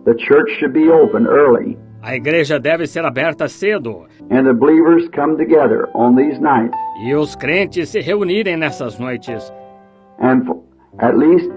The church should be open early, A igreja deve ser aberta cedo and the believers come together on these nights, e os crentes se reunirem nessas noites. and for at least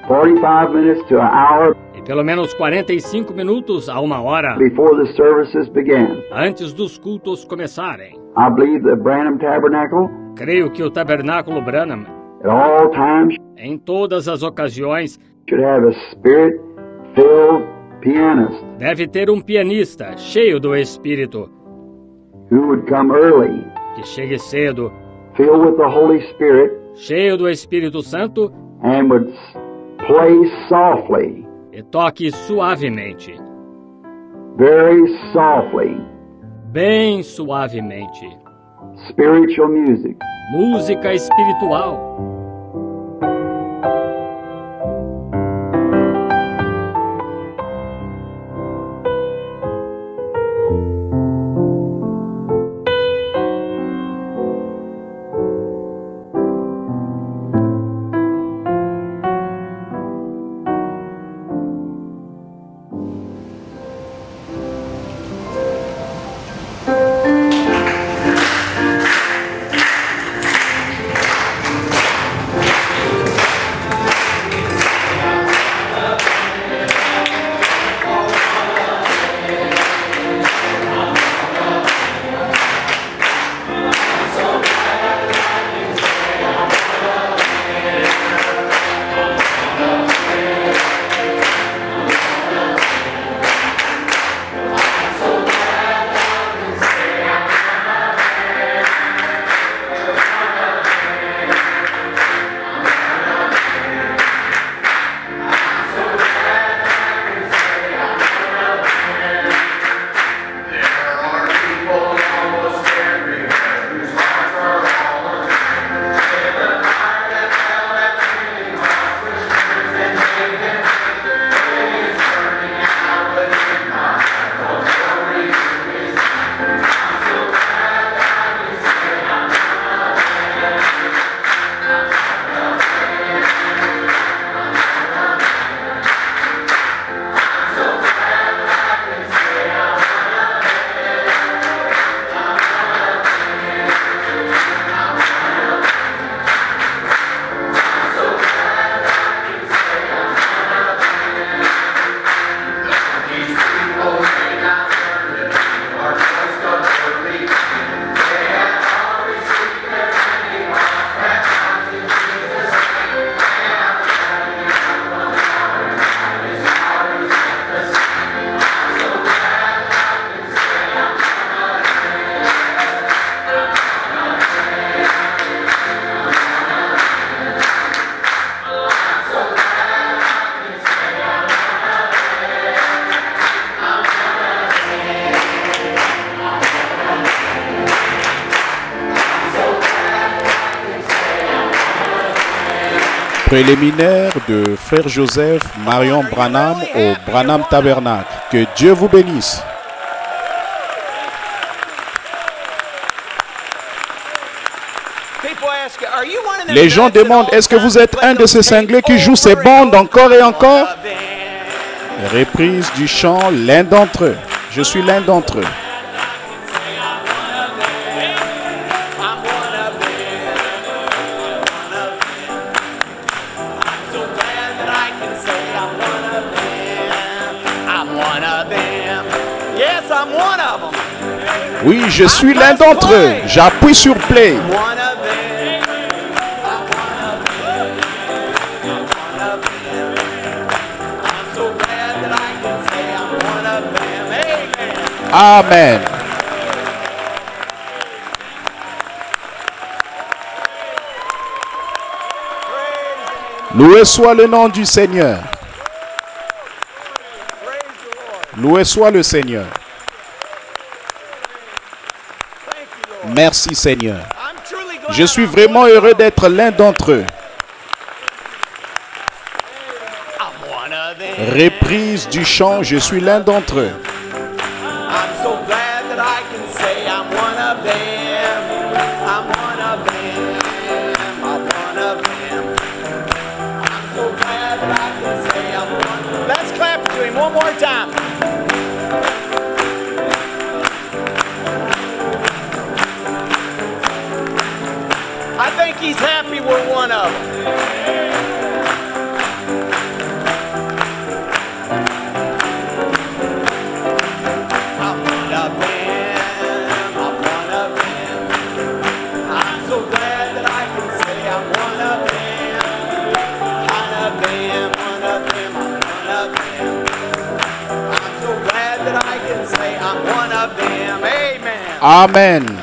45 minutes to an hour E pelo menos 45 minutos a 1 hora before the services begin. antes dos cultos começarem. I believe the Branham Tabernacle, Creio que o Tabernáculo Branham, at all times, em todas as ocasiões, should have a spirit-filled pianist deve ter um pianista cheio do Espírito, who would come early, que chegue cedo, filled with the Holy Spirit, cheio do Espírito Santo and would play softly, e toque suavemente, very softly, bem suavemente. spiritual music. Música espiritual. Préliminaire de Frère Joseph Marion Branham au Branham Tabernacle. Que Dieu vous bénisse. Les gens demandent, est-ce que vous êtes un de ces cinglés qui jouent ces bandes encore et encore? Reprise du chant, l'un d'entre eux. Je suis l'un d'entre eux. Oui, je suis l'un d'entre eux. J'appuie sur play. Amen. Loué soit le nom du Seigneur. Loué soit le Seigneur. Merci Seigneur. Je suis vraiment heureux d'être l'un d'entre eux. Reprise du chant, je suis l'un d'entre eux. One more time. I think he's happy we're one of them. I'm one of them. I'm one of them. I'm so glad that I can say I'm one of them. One of them, one of them, I'm one of them. I'm so glad that I can say I'm one of them. Amen. Amen.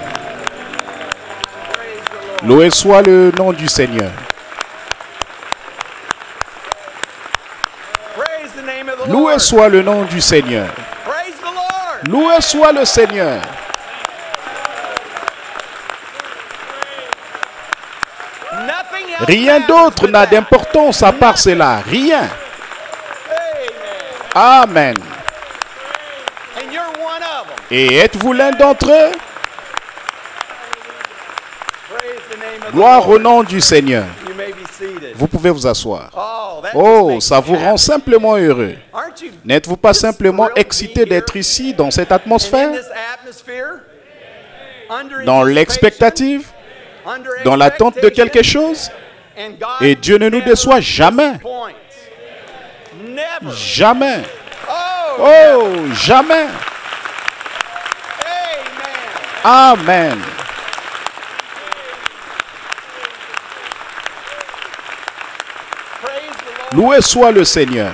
Loué soit le nom du Seigneur. Praise the name of the Loué Lord. soit le nom du Seigneur. Praise the Lord. Loué soit le Seigneur. Nothing else Rien matters d'autre but n'a that. d'importance à part cela. Rien. Amen. Amen. And you're one of them. Et êtes-vous l'un d'entre eux? Praise the name of the Gloire au Lord. nom du Seigneur. You may be seated. Vous pouvez vous asseoir. Oh, that just Oh, makes ça me vous happy. rend simplement heureux. Aren't you N'êtes-vous pas just simplement thrilled to be excité here d'être ici, dans cette and in atmosphère, this atmosphere? Under dans anticipation, l'expectative, under dans l'attente de quelque expectation, chose? and God Et Dieu ne nous never déçoit jamais. disappoints. Never. Jamais. Oh, Oh, jamais. amen. Amen. Praise the Lord. Loué soit le Seigneur.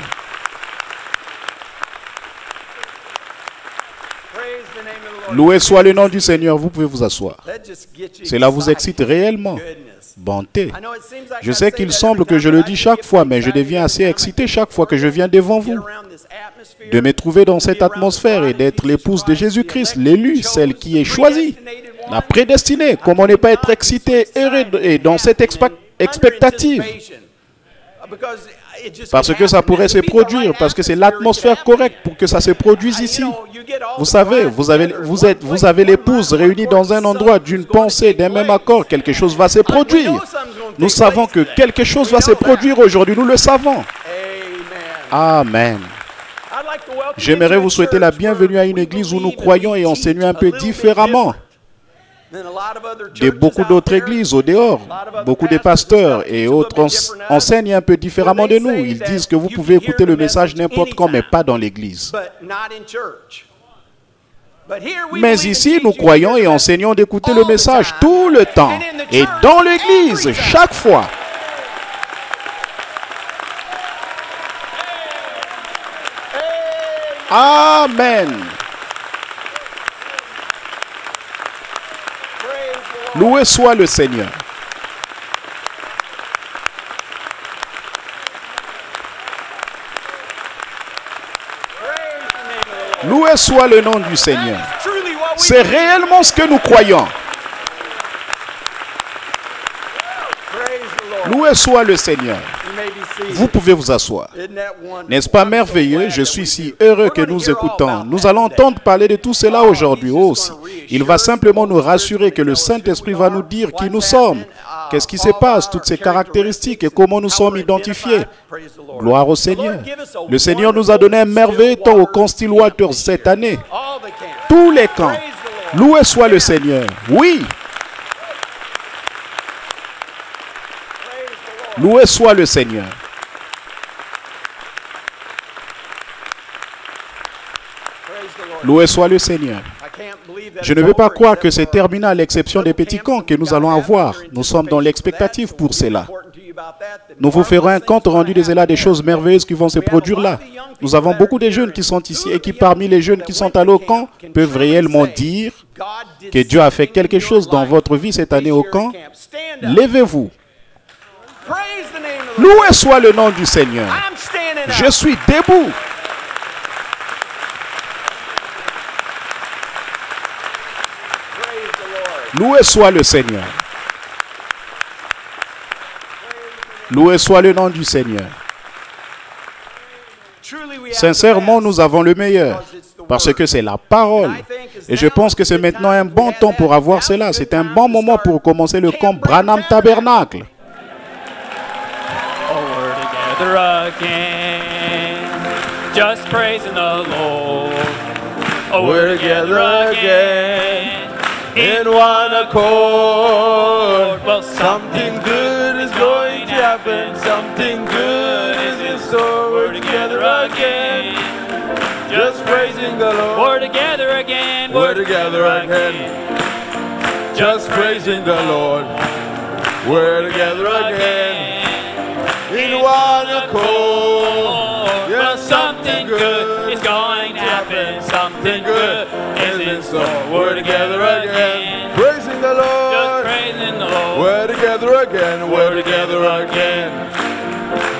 Praise the name of the Lord. Loué soit le nom du Seigneur. Vous pouvez vous asseoir. That just gets you Cela vous excited. excite réellement. Goodness. Bonté. I know it seems like Je I sais say qu'il that semble every que time, je but le I dis just chaque get fois, mais je excited deviens assez every excité time chaque fois que je viens devant get vous, around this atmosphere, de me trouver dans cette be around the atmosphère et bride of d'être Jesus l'épouse de Christ, the Jésus-Christ, elect, l'élu, chosen, celle qui est the choisie, predestinated la one. prédestinée. Comment ne pas être excité, heureux et dans cette expectative? Parce que ça pourrait se produire, parce que c'est l'atmosphère correcte pour que ça se produise ici. Vous savez, vous avez l'épouse réunie dans un endroit d'une pensée, d'un même accord, quelque chose va se produire. Nous savons que quelque chose va se produire aujourd'hui, nous le savons. Amen. J'aimerais vous souhaiter la bienvenue à une église où nous croyons et enseignons un peu différemment de beaucoup d'autres églises au dehors. Beaucoup de pasteurs et autres enseignent un peu différemment de nous. Ils disent que vous pouvez écouter le message n'importe quand, mais pas dans l'église. Mais ici, nous croyons et enseignons d'écouter le message tout le temps. Et dans l'église, chaque fois. Amen. Loué soit le Seigneur. Loué soit le nom du Seigneur. C'est réellement ce que nous croyons. Loué soit le Seigneur. Vous pouvez vous asseoir. N'est-ce pas merveilleux? Je suis si heureux que nous écoutons. Nous allons entendre parler de tout cela aujourd'hui aussi. Il va simplement nous rassurer que le Saint-Esprit va nous dire qui nous sommes. Qu'est-ce qui se passe, toutes ces caractéristiques et comment nous sommes identifiés. Gloire au Seigneur. Le Seigneur nous a donné un merveilleux temps au camp Stillwater cette année. Tous les camps. Loué soit le Seigneur. Oui. Loué soit le Seigneur. Loué soit le Seigneur. Je ne veux pas croire que c'est terminé à l'exception des petits camps que nous allons avoir. Nous sommes dans l'expectative pour cela. Nous vous ferons un compte rendu des choses merveilleuses qui vont se produire là. Nous avons beaucoup de jeunes qui sont ici et qui, parmi les jeunes qui sont allés au camp, peuvent réellement dire que Dieu a fait quelque chose dans votre vie cette année au camp. Levez-vous. Loué soit le nom du Seigneur. Je suis debout. Loué soit le Seigneur. Loué soit le nom du Seigneur. Sincèrement, nous avons le meilleur, parce que c'est la parole. Et je pense que c'est maintenant un bon temps pour avoir cela. C'est un bon moment pour commencer le camp Branham Tabernacle. just praising the Lord. Oh, We're together again in one accord. Well, Something good is going to happen. Something good is in store. We're together again, just praising the Lord. We're together again. We're together again, just praising the Lord. We're together again in one accord. Well, something good is going to happen. Something good is in store. We're together again, praising the Just Lord. praising the Lord. We're together again, we're together again,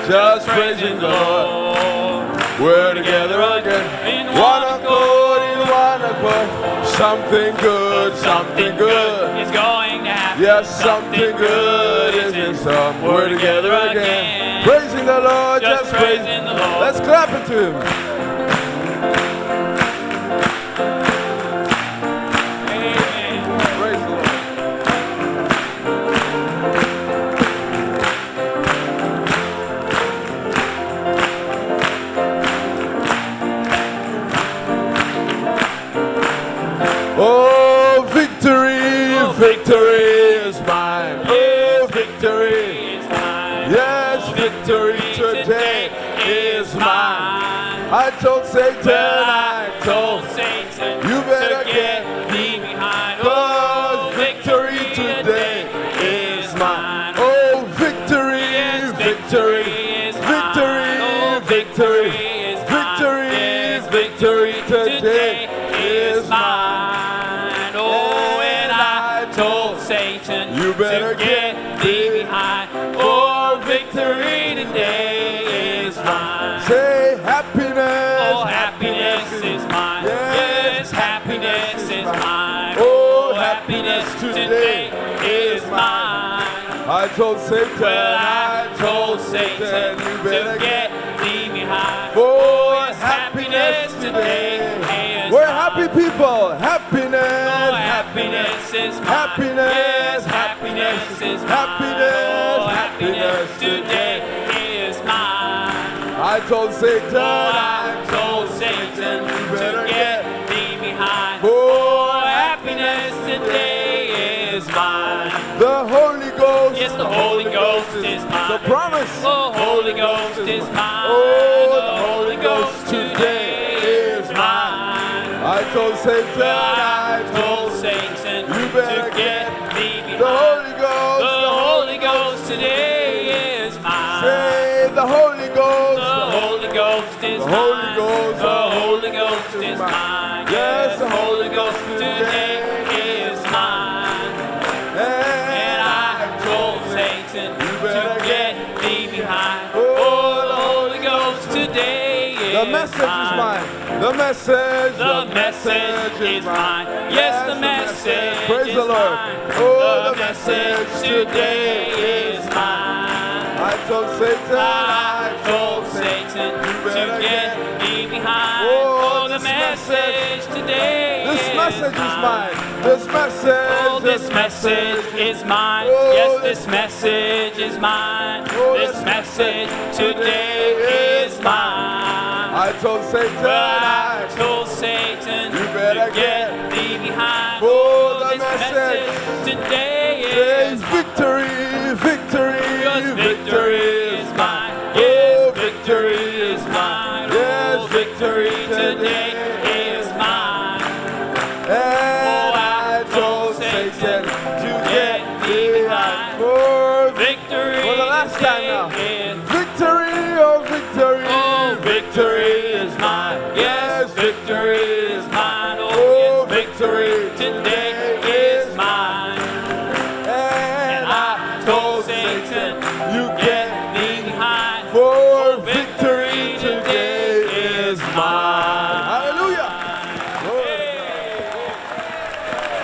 just praising the Lord. We're together again, In one accord, in one accord. Something good, something good. is going to happen. Yes, something good is in store. We're together again, praising the Lord, Just praising the Lord. Let's clap it to Him. Amen. Praise the Lord. Oh, victory, victory is mine. Oh, victory. Is mine. Yes, victory today is mine. I told Satan, I told Satan, you better to get me behind. Cause victory today is mine. Oh, victory, victory, victory, victory, victory, victory today is mine. Oh, and I told Satan, You better to get thee behind. Oh, victory today is mine. Say happiness. Oh, happiness is mine. Yes, Yes, happiness is mine. Oh, Oh, happiness today is mine. I told Satan, Well, I told Satan you to better get thee behind. for yes, happiness today. is We're mine. happy people. Happiness. Oh, happiness is mine. Happiness. Yes, happiness is mine. Happiness. Oh, happiness Happiness today is mine. I told Satan, Oh, I told Satan better to get thee behind. Oh, Oh, happiness today is mine. the Holy Ghost. Yes, the Holy Ghost is mine. The promise. The Holy Ghost is mine. Oh, the Holy Ghost today is mine. I told Satan, I told Satan You better to get thee behind. the Holy Ghost. The Holy Ghost today is mine. Say the Holy Ghost. The Holy Ghost is The Holy mine. Ghost. The Holy Ghost is mine. Yes, the Holy Ghost today is mine. And I told Satan better to get thee behind. Oh, Oh, the Holy Ghost today is The message is mine. The message. The message is mine. Yes, the message Praise is the Lord. mine. Oh, The message today is mine. I told Satan. I told Satan better to get thee behind. Oh, Oh, the this message today This is message is mine. This message. Oh, this message is mine. Oh, Yes, this message is mine. Oh, This this message today is mine. I told Satan. But I told Satan You better to get thee behind. Oh, the this message. today Say is victory, victory, Because victory is mine. Oh, Yes, victory is mine. Yes, Oh, victory today is mine. And Oh, I told Satan to get thee behind. For Victory For the last time now. today is victory, oh victory. Oh, victory is mine. Yes, victory is mine. Oh, yes, victory today is mine. And I told Satan, you Get get thee behind. for Victory today is mine. Hallelujah. Glory to God.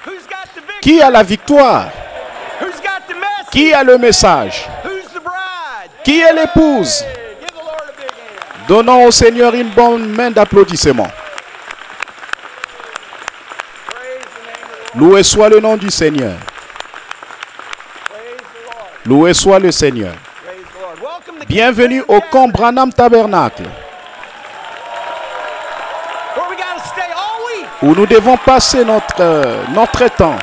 Who's got the victory? Qui a la victoire? Who's got the message? Qui a le message? Who's the bride? Qui est l'épouse? Hey, give the Lord a big hand. Donnons au Seigneur une bonne main d'applaudissement. Praise the name of the Loué soit le nom du Seigneur. Praise the Lord. Loué soit le Seigneur. Praise the Lord. Welcome to Bienvenue Camp au camp Branham Tabernacle, where we got to stay all week. où nous devons passer notre temps.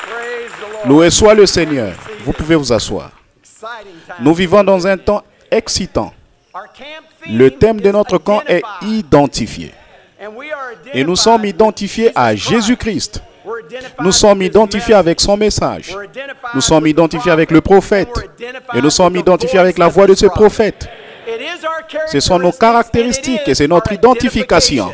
Praise the Lord. Loué soit le Seigneur. Vous pouvez vous asseoir. Exciting time. Nous vivons dans un temps excitant. Our camp theme Le thème de is notre camp est identified. identifié. And we are Et nous sommes identified identifiés with à Jesus Christ. Jésus-Christ. We're identified Nous sommes with his identifiés message. avec son message. We're identified Nous sommes with the identifiés avec prophet. le prophète. And we're identified Et nous sommes with the identifiés voice avec la of voix de the ce prophet. prophète. It is our Ce sont nos characteristics caractéristiques and it et c'est is notre our identification.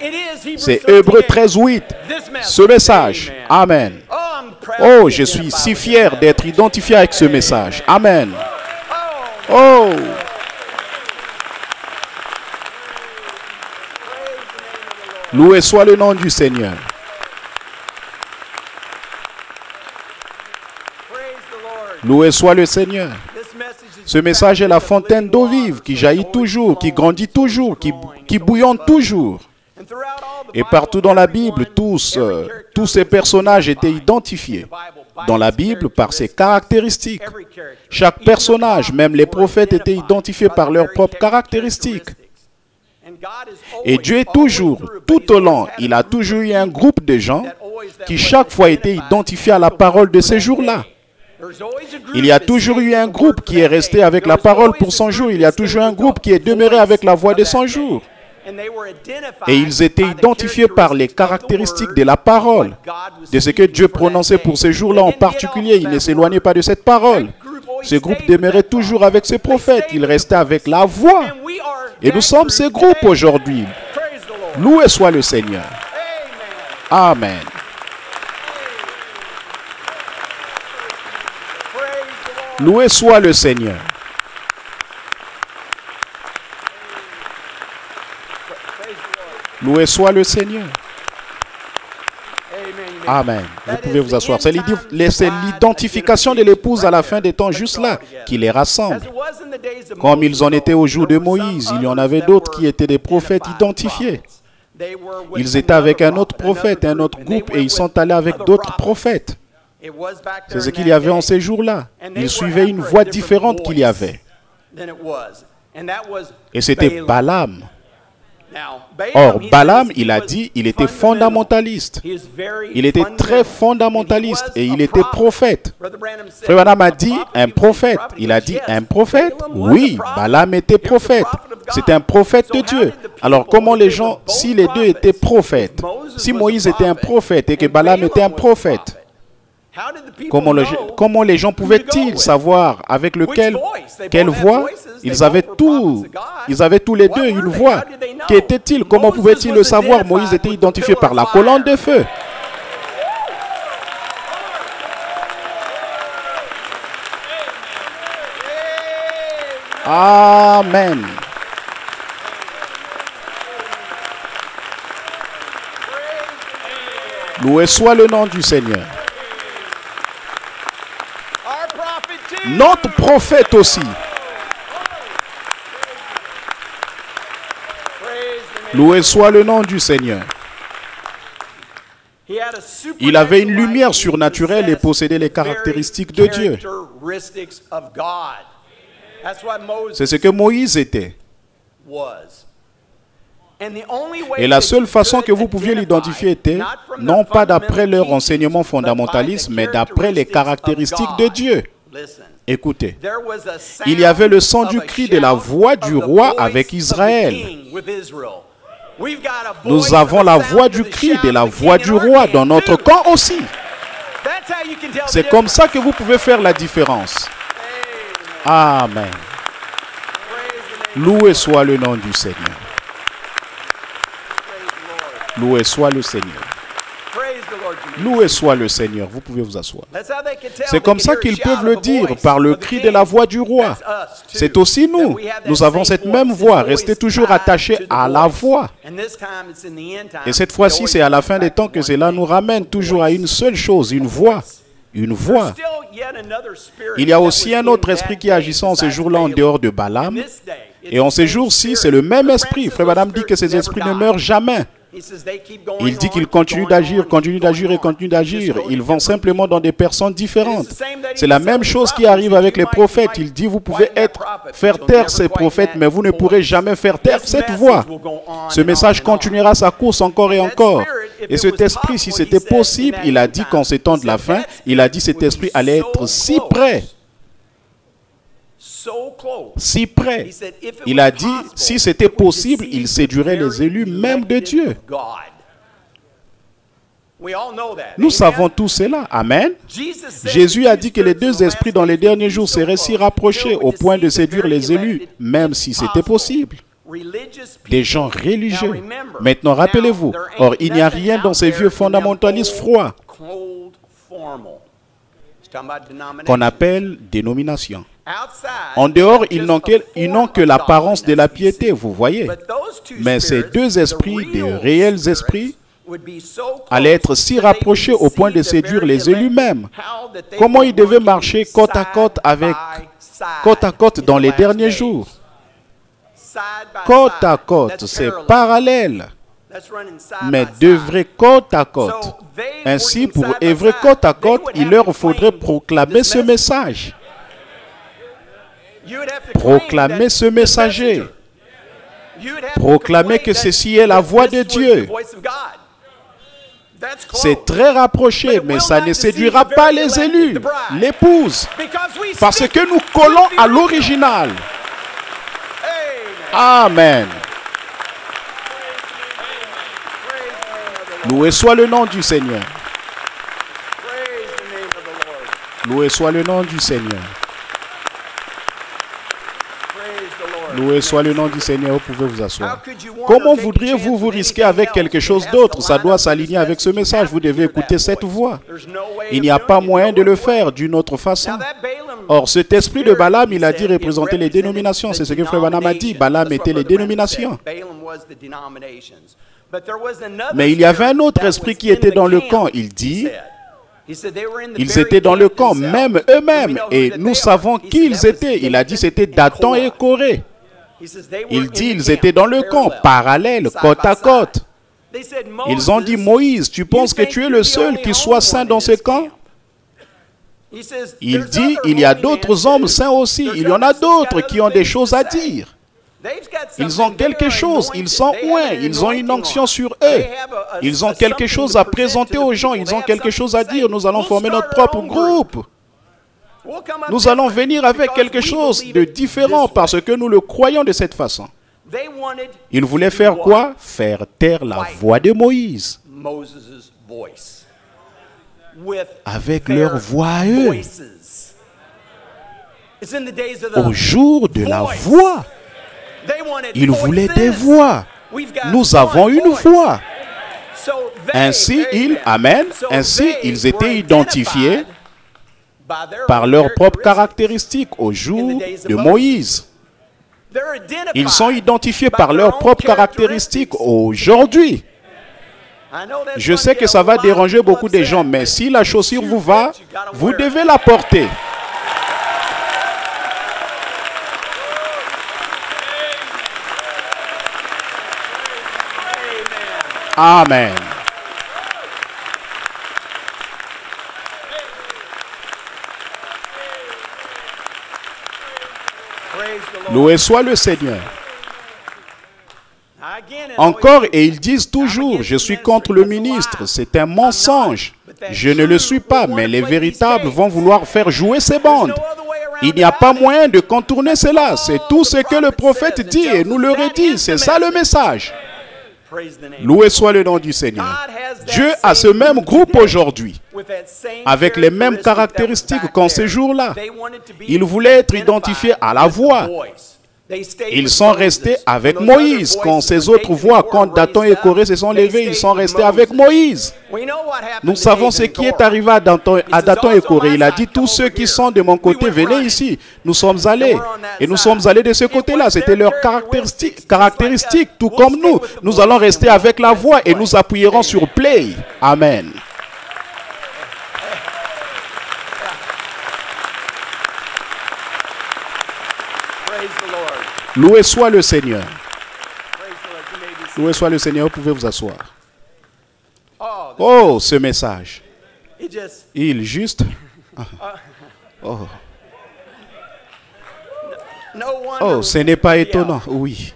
It is Hebrews C'est 13:8. Hébreux 13:8. This message. Ce message. Amen. Oh, I'm proud Oh, to be je suis identified si with fier that. d'être identifié avec ce message. Amen. Oh, Oh, loué soit le nom du Seigneur. praise the Lord. Loué soit le Seigneur. This message is Ce message est la fontaine d'eau vive qui jaillit toujours, qui grandit toujours, qui bouillonne toujours. And throughout all the Et Bible, partout dans la Bible, everyone, tous ces personnages étaient identifiés dans la Bible par ses caractéristiques. every character. Chaque personnage, même les prophètes, étaient identifiés par leurs propres caractéristiques. And God is Et always, Dieu est always toujours, through, but tout he's au always long, had il a a group toujours of eu un people groupe de gens that always that qui was chaque fois étaient identified identifiés à la with the parole de word ces of jours-là. that day. There's always a group Il y a that toujours stays eu with un the groupe word qui for est that resté day. avec la There's parole always pour a 100 group jours. Il y that a stays toujours un with the groupe qui est demeuré voice avec la voix of de that 100 day. jours. And they were identified Et ils étaient by the identifiés par les caractéristiques de la parole, de ce que Dieu prononçait pour ces jours-là en particulier. Il ne s'éloignait pas de cette parole. Ce groupe demeurait toujours avec ses prophètes. Il restait avec la voix. Et nous sommes ce groupe aujourd'hui. Loué soit le Seigneur. Amen. Loué soit le Seigneur. Loué soit le Seigneur. Amen. Vous pouvez vous asseoir. C'est l'identification de l'épouse à la fin des temps, juste là, qui les rassemble. Comme ils en étaient au jour de Moïse, il y en avait d'autres qui étaient des prophètes identifiés. Ils étaient avec un autre prophète, un autre groupe, et ils sont allés avec d'autres prophètes. C'est ce qu'il y avait en ces jours-là. Ils suivaient une voie différente qu'il y avait. Et c'était Balaam. Or, Balaam, il a dit, il était fondamentaliste. Il était très fondamentaliste et il était prophète. Frère Branham a dit un prophète. Il a dit un prophète? Oui, Balaam était prophète. C'est un prophète de Dieu. Alors comment les gens, si les deux étaient prophètes, si Moïse était un prophète et que Balaam était un prophète, comment les gens pouvaient-ils savoir avec quelle voix? Ils avaient tous les deux une voix. Qu'était-il? Comment pouvaient-ils le savoir? Moïse était identifié par la colonne de feu. Amen. Loué soit le nom du Seigneur. Notre prophète aussi. Loué soit le nom du Seigneur. Il avait une lumière surnaturelle et possédait les caractéristiques de Dieu. C'est ce que Moïse était. Et la seule façon que vous pouviez l'identifier était, non pas d'après leur enseignement fondamentaliste, mais d'après les caractéristiques de Dieu. Écoutez, il y avait le son du cri de la voix du roi avec Israël. Nous avons la voix du cri de la voix du roi dans notre camp aussi. C'est comme ça que vous pouvez faire la différence. Amen. Loué soit le nom du Seigneur. Loué soit le Seigneur. Loué soit le Seigneur. Vous pouvez vous asseoir. C'est comme ça qu'ils peuvent le dire par le cri de la voix du roi. C'est aussi nous. Nous avons cette même voix. Restez toujours attachés à la voix. Et cette fois-ci, c'est à la fin des temps que cela nous ramène toujours à une seule chose, une voix. Une voix. Il y a aussi un autre esprit qui agissant en ce jour-là en dehors de Balaam. Et en ces jours-ci, c'est le même esprit. Frère Branham dit que ces esprits ne meurent jamais. Il dit qu'ils continuent d'agir et continuent d'agir. Ils vont simplement dans des personnes différentes. C'est la même chose qui arrive avec les prophètes. Il dit, vous pouvez faire taire ces prophètes, mais vous ne pourrez jamais faire taire cette voix. Ce message continuera sa course encore et encore. Et cet esprit, si c'était possible, il a dit qu'en ces temps de la fin, il a dit cet esprit allait être si près. Si près. Il a dit, si c'était possible, il séduirait les élus même de Dieu. Nous savons tout cela. Amen. Jésus a dit que les deux esprits dans les derniers jours seraient si rapprochés au point de séduire les élus, même si c'était possible. Des gens religieux. Maintenant, rappelez-vous, or il n'y a rien dans ces vieux fondamentalistes froids qu'on appelle dénomination. En dehors, ils n'ont que l'apparence de la piété, vous voyez. Mais ces deux esprits, des réels esprits, allaient être si rapprochés au point de séduire les élus mêmes. Comment ils devaient marcher côte à côte dans les derniers jours. Côte à côte, c'est parallèle, mais devraient côte à côte. Ainsi, pour œuvrer côte à côte, il leur faudrait proclamer ce message. Proclamer ce messager. Proclamer que ceci est la voix de Dieu. C'est très rapproché, mais ça ne séduira pas les élus, l'épouse, parce que nous collons à l'original. Amen. Loué soit le nom du Seigneur. Loué soit le nom du Seigneur. Loué soit le nom du Seigneur, vous pouvez vous asseoir. Comment voudriez-vous vous risquer avec quelque chose d'autre? Ça doit s'aligner avec ce message, vous devez écouter cette voix. Il n'y a pas moyen de le faire d'une autre façon. Or, cet esprit de Balaam, il a dit représenter les dénominations. C'est ce que Frère Branham a dit. Balaam était les dénominations. Mais il y avait un autre esprit qui était dans le camp. Il dit, ils étaient dans le camp, même eux-mêmes. Et nous savons qui ils étaient. Il a dit c'était Dathan et Corée. Il dit ils étaient dans le camp, parallèles, côte à côte. Ils ont dit, Moïse, tu penses que tu es le seul qui soit saint dans ce camp? Il dit, il y a d'autres hommes saints aussi. Il y en a d'autres qui ont des choses à dire. Ils ont quelque chose, ils sont ouins, ils ont une onction sur eux. Ils ont quelque chose à présenter aux gens, ils ont quelque chose à dire. Nous allons former notre propre groupe. Nous allons venir avec quelque chose de différent parce que nous le croyons de cette façon. Ils voulaient faire quoi? Faire taire la voix de Moïse. Avec leur voix à eux. Au jour de la voix. Ils voulaient des voix. Nous avons une voix. Ainsi, ils étaient identifiés par leurs propres caractéristiques au jour de Moïse. Ils sont identifiés par leurs propres caractéristiques aujourd'hui. Je sais que ça va déranger beaucoup de gens, mais si la chaussure vous va, vous devez la porter. Amen. Loué soit le Seigneur. Encore, et ils disent toujours, je suis contre le ministre, c'est un mensonge. Je ne le suis pas, mais les véritables vont vouloir faire jouer ces bandes. Il n'y a pas moyen de contourner cela. C'est tout ce que le prophète dit et nous le redit. C'est ça le message. Loué soit le nom du Seigneur. Dieu a ce même groupe aujourd'hui, avec les mêmes caractéristiques qu'en ces jours-là. Ils voulaient être identifiés à la voix. Ils sont restés avec Moïse. Quand ces autres voix, quand Dathan et Corée se sont levés, ils sont restés avec Moïse. Nous savons ce qui est arrivé à Dathan et Corée. Il a dit, tous ceux qui sont de mon côté, venez ici. Nous sommes allés. Et nous sommes allés de ce côté-là. C'était leur caractéristique, tout comme nous. Nous allons rester avec la voix et nous appuierons sur play. Amen. Lord. Loué soit le Seigneur. Praise the Lord. You may be seated. Loué soit le Seigneur, vous pouvez vous asseoir. Oh, Oh, ce message. it just, Il juste... Oh, no wonder. oh, ce n'est pas étonnant, oui.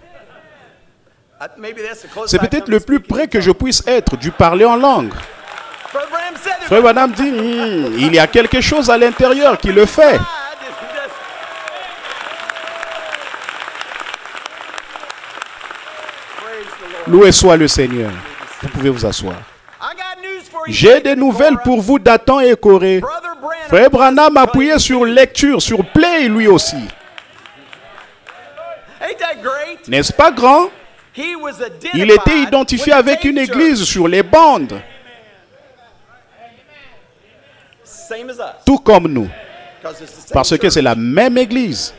Maybe that's the closest C'est I've peut-être come le to plus speaking près in que je tongues. puisse être du parler en langue. Brother Branham said it. Frère Branham dit, il y a quelque chose à l'intérieur qui le fait. Praise the Lord. Loué soit le Seigneur. Vous pouvez vous asseoir. I got news for you. J'ai des nouvelles pour vous datant et Corée. Brother Branham. Frère Branham a appuyé sur lecture, sur play lui aussi. Ain't that great? N'est-ce pas grand? He was Il était identifié avec une église sur les bandes, Same as us. tout comme nous, 'Cause it's the same parce que church. c'est la même église.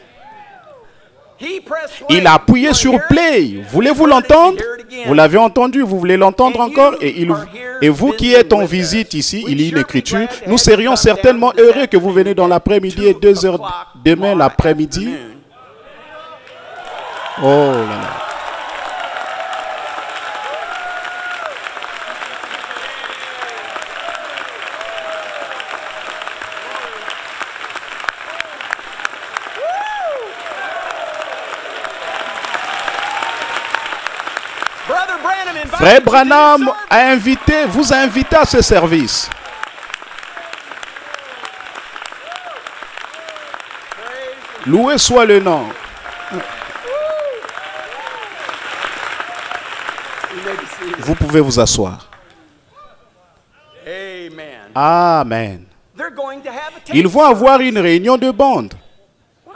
He pressed play. Il a appuyé You sur wanna hear it? play. Voulez-vous You heard it, you l'entendre? hear it again. Vous l'avez entendu, vous voulez l'entendre And encore? you Et, are here et vous qui visiting êtes en with us. visite ici, We'd il y a une sure be écriture. glad to have Nous you serions come certainement down this heureux que vous venez dans l'après-midi et 2 heures demain l'après-midi. Oh là là. Brother Branham invited Frère you to Branham the vous a invité à ce service. Loué soit le nom. You may be seated. Vous pouvez vous asseoir. Amen. Amen. They're going to have a tape Ils vont avoir une réunion de bande. Wow.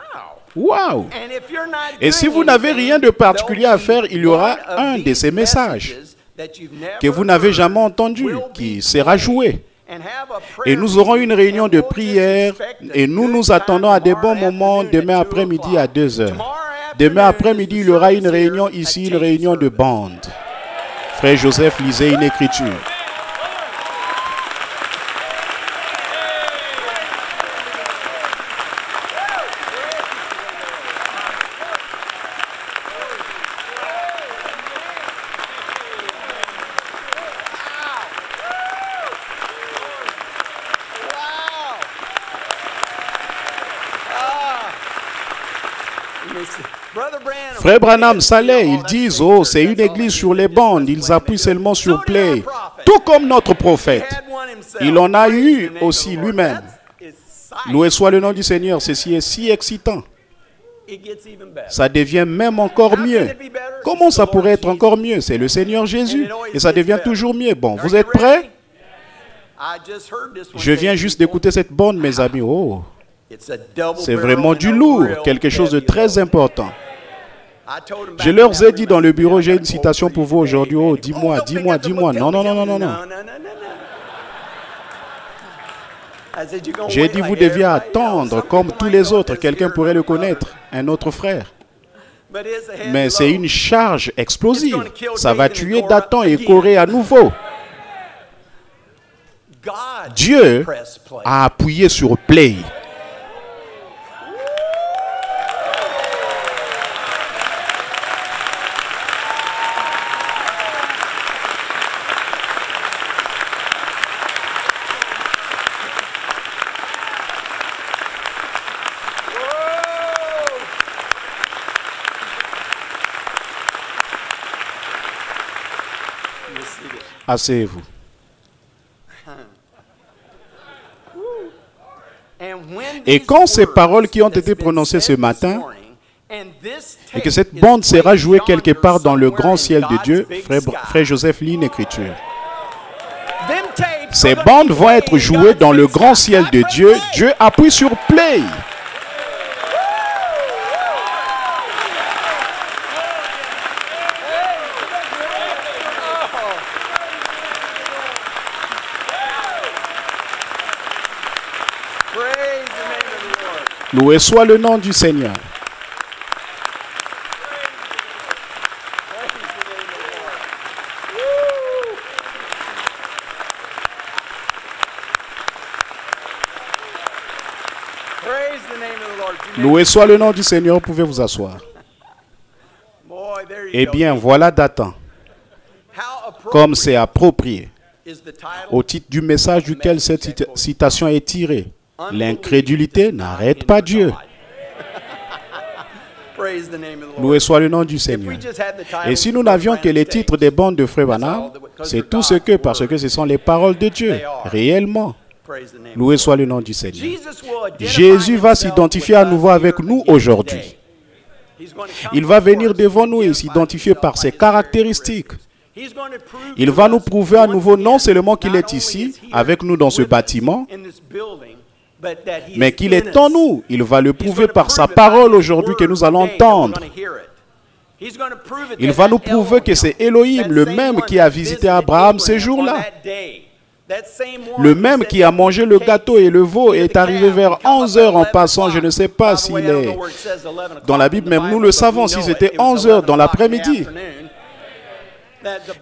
Waouh! And if you're not Et si doing vous n'avez anything, rien de particulier à faire, il y aura one of un de these ces messages messages that you've never que vous n'avez heard jamais entendu, will qui be sera played. joué. And have a Et prayer nous aurons une meeting, réunion and de we'll just prière expect a et nous good nous time attendons à des bons tomorrow moments afternoon demain at 2 après-midi à o'clock. 2 heures. Tomorrow Demain afternoon après-midi, is il the y aura une service réunion here, ici, a une tape réunion de service. bande. Frère Joseph lisait une écriture. Frère Branham, ça l'est. Ils disent, oh, c'est une église sur les bandes. Ils appuient seulement sur play. Tout comme notre prophète. Il en a eu aussi lui-même. Loué soit le nom du Seigneur. Ceci est si excitant. Ça devient même encore mieux. Comment ça pourrait être encore mieux? C'est le Seigneur Jésus. Et ça devient toujours mieux. Bon, vous êtes prêts? Je viens juste d'écouter cette bande, mes amis. Oh, c'est vraiment du lourd. Quelque chose de très important. Je leur ai dit dans le bureau, j'ai une citation pour vous aujourd'hui. Oh, dis-moi, dis-moi, dis-moi. Non, non, non, non, non, non. J'ai dit, vous deviez attendre comme tous les autres. Quelqu'un pourrait le connaître, un autre frère. Mais c'est une charge explosive. Ça va tuer Dathan et Corée à nouveau. Dieu a appuyé sur play. Asseyez-vous. Et quand ces paroles qui ont été prononcées ce matin, et que cette bande sera jouée quelque part dans le grand ciel de Dieu, frère Joseph lit une écriture. Ces bandes vont être jouées dans le grand ciel de Dieu. Dieu appuie sur play. Loué soit le nom du Seigneur. Loué soit le nom du Seigneur, vous pouvez vous asseoir. Eh bien, voilà Dathan, comme c'est approprié, au titre du message duquel cette citation est tirée. L'incrédulité n'arrête pas Dieu. Loué soit le nom du Seigneur. Et si nous n'avions que les titres des bandes de Frère Branham, c'est tout ce que, parce que ce sont les paroles de Dieu, réellement. Loué soit le nom du Seigneur. Jésus va s'identifier à nouveau avec nous aujourd'hui. Il va venir devant nous et s'identifier par ses caractéristiques. Il va nous prouver à nouveau non seulement qu'il est ici, avec nous dans ce bâtiment, mais qu'il est en nous. Il va le prouver par sa parole aujourd'hui que nous allons entendre. Il va nous prouver que c'est Elohim, le même qui a visité Abraham ce jour-là. Le même qui a mangé le gâteau et le veau est arrivé vers 11 heures en passant. Je ne sais pas s'il est dans la Bible, même nous le savons, si c'était 11 heures dans l'après-midi.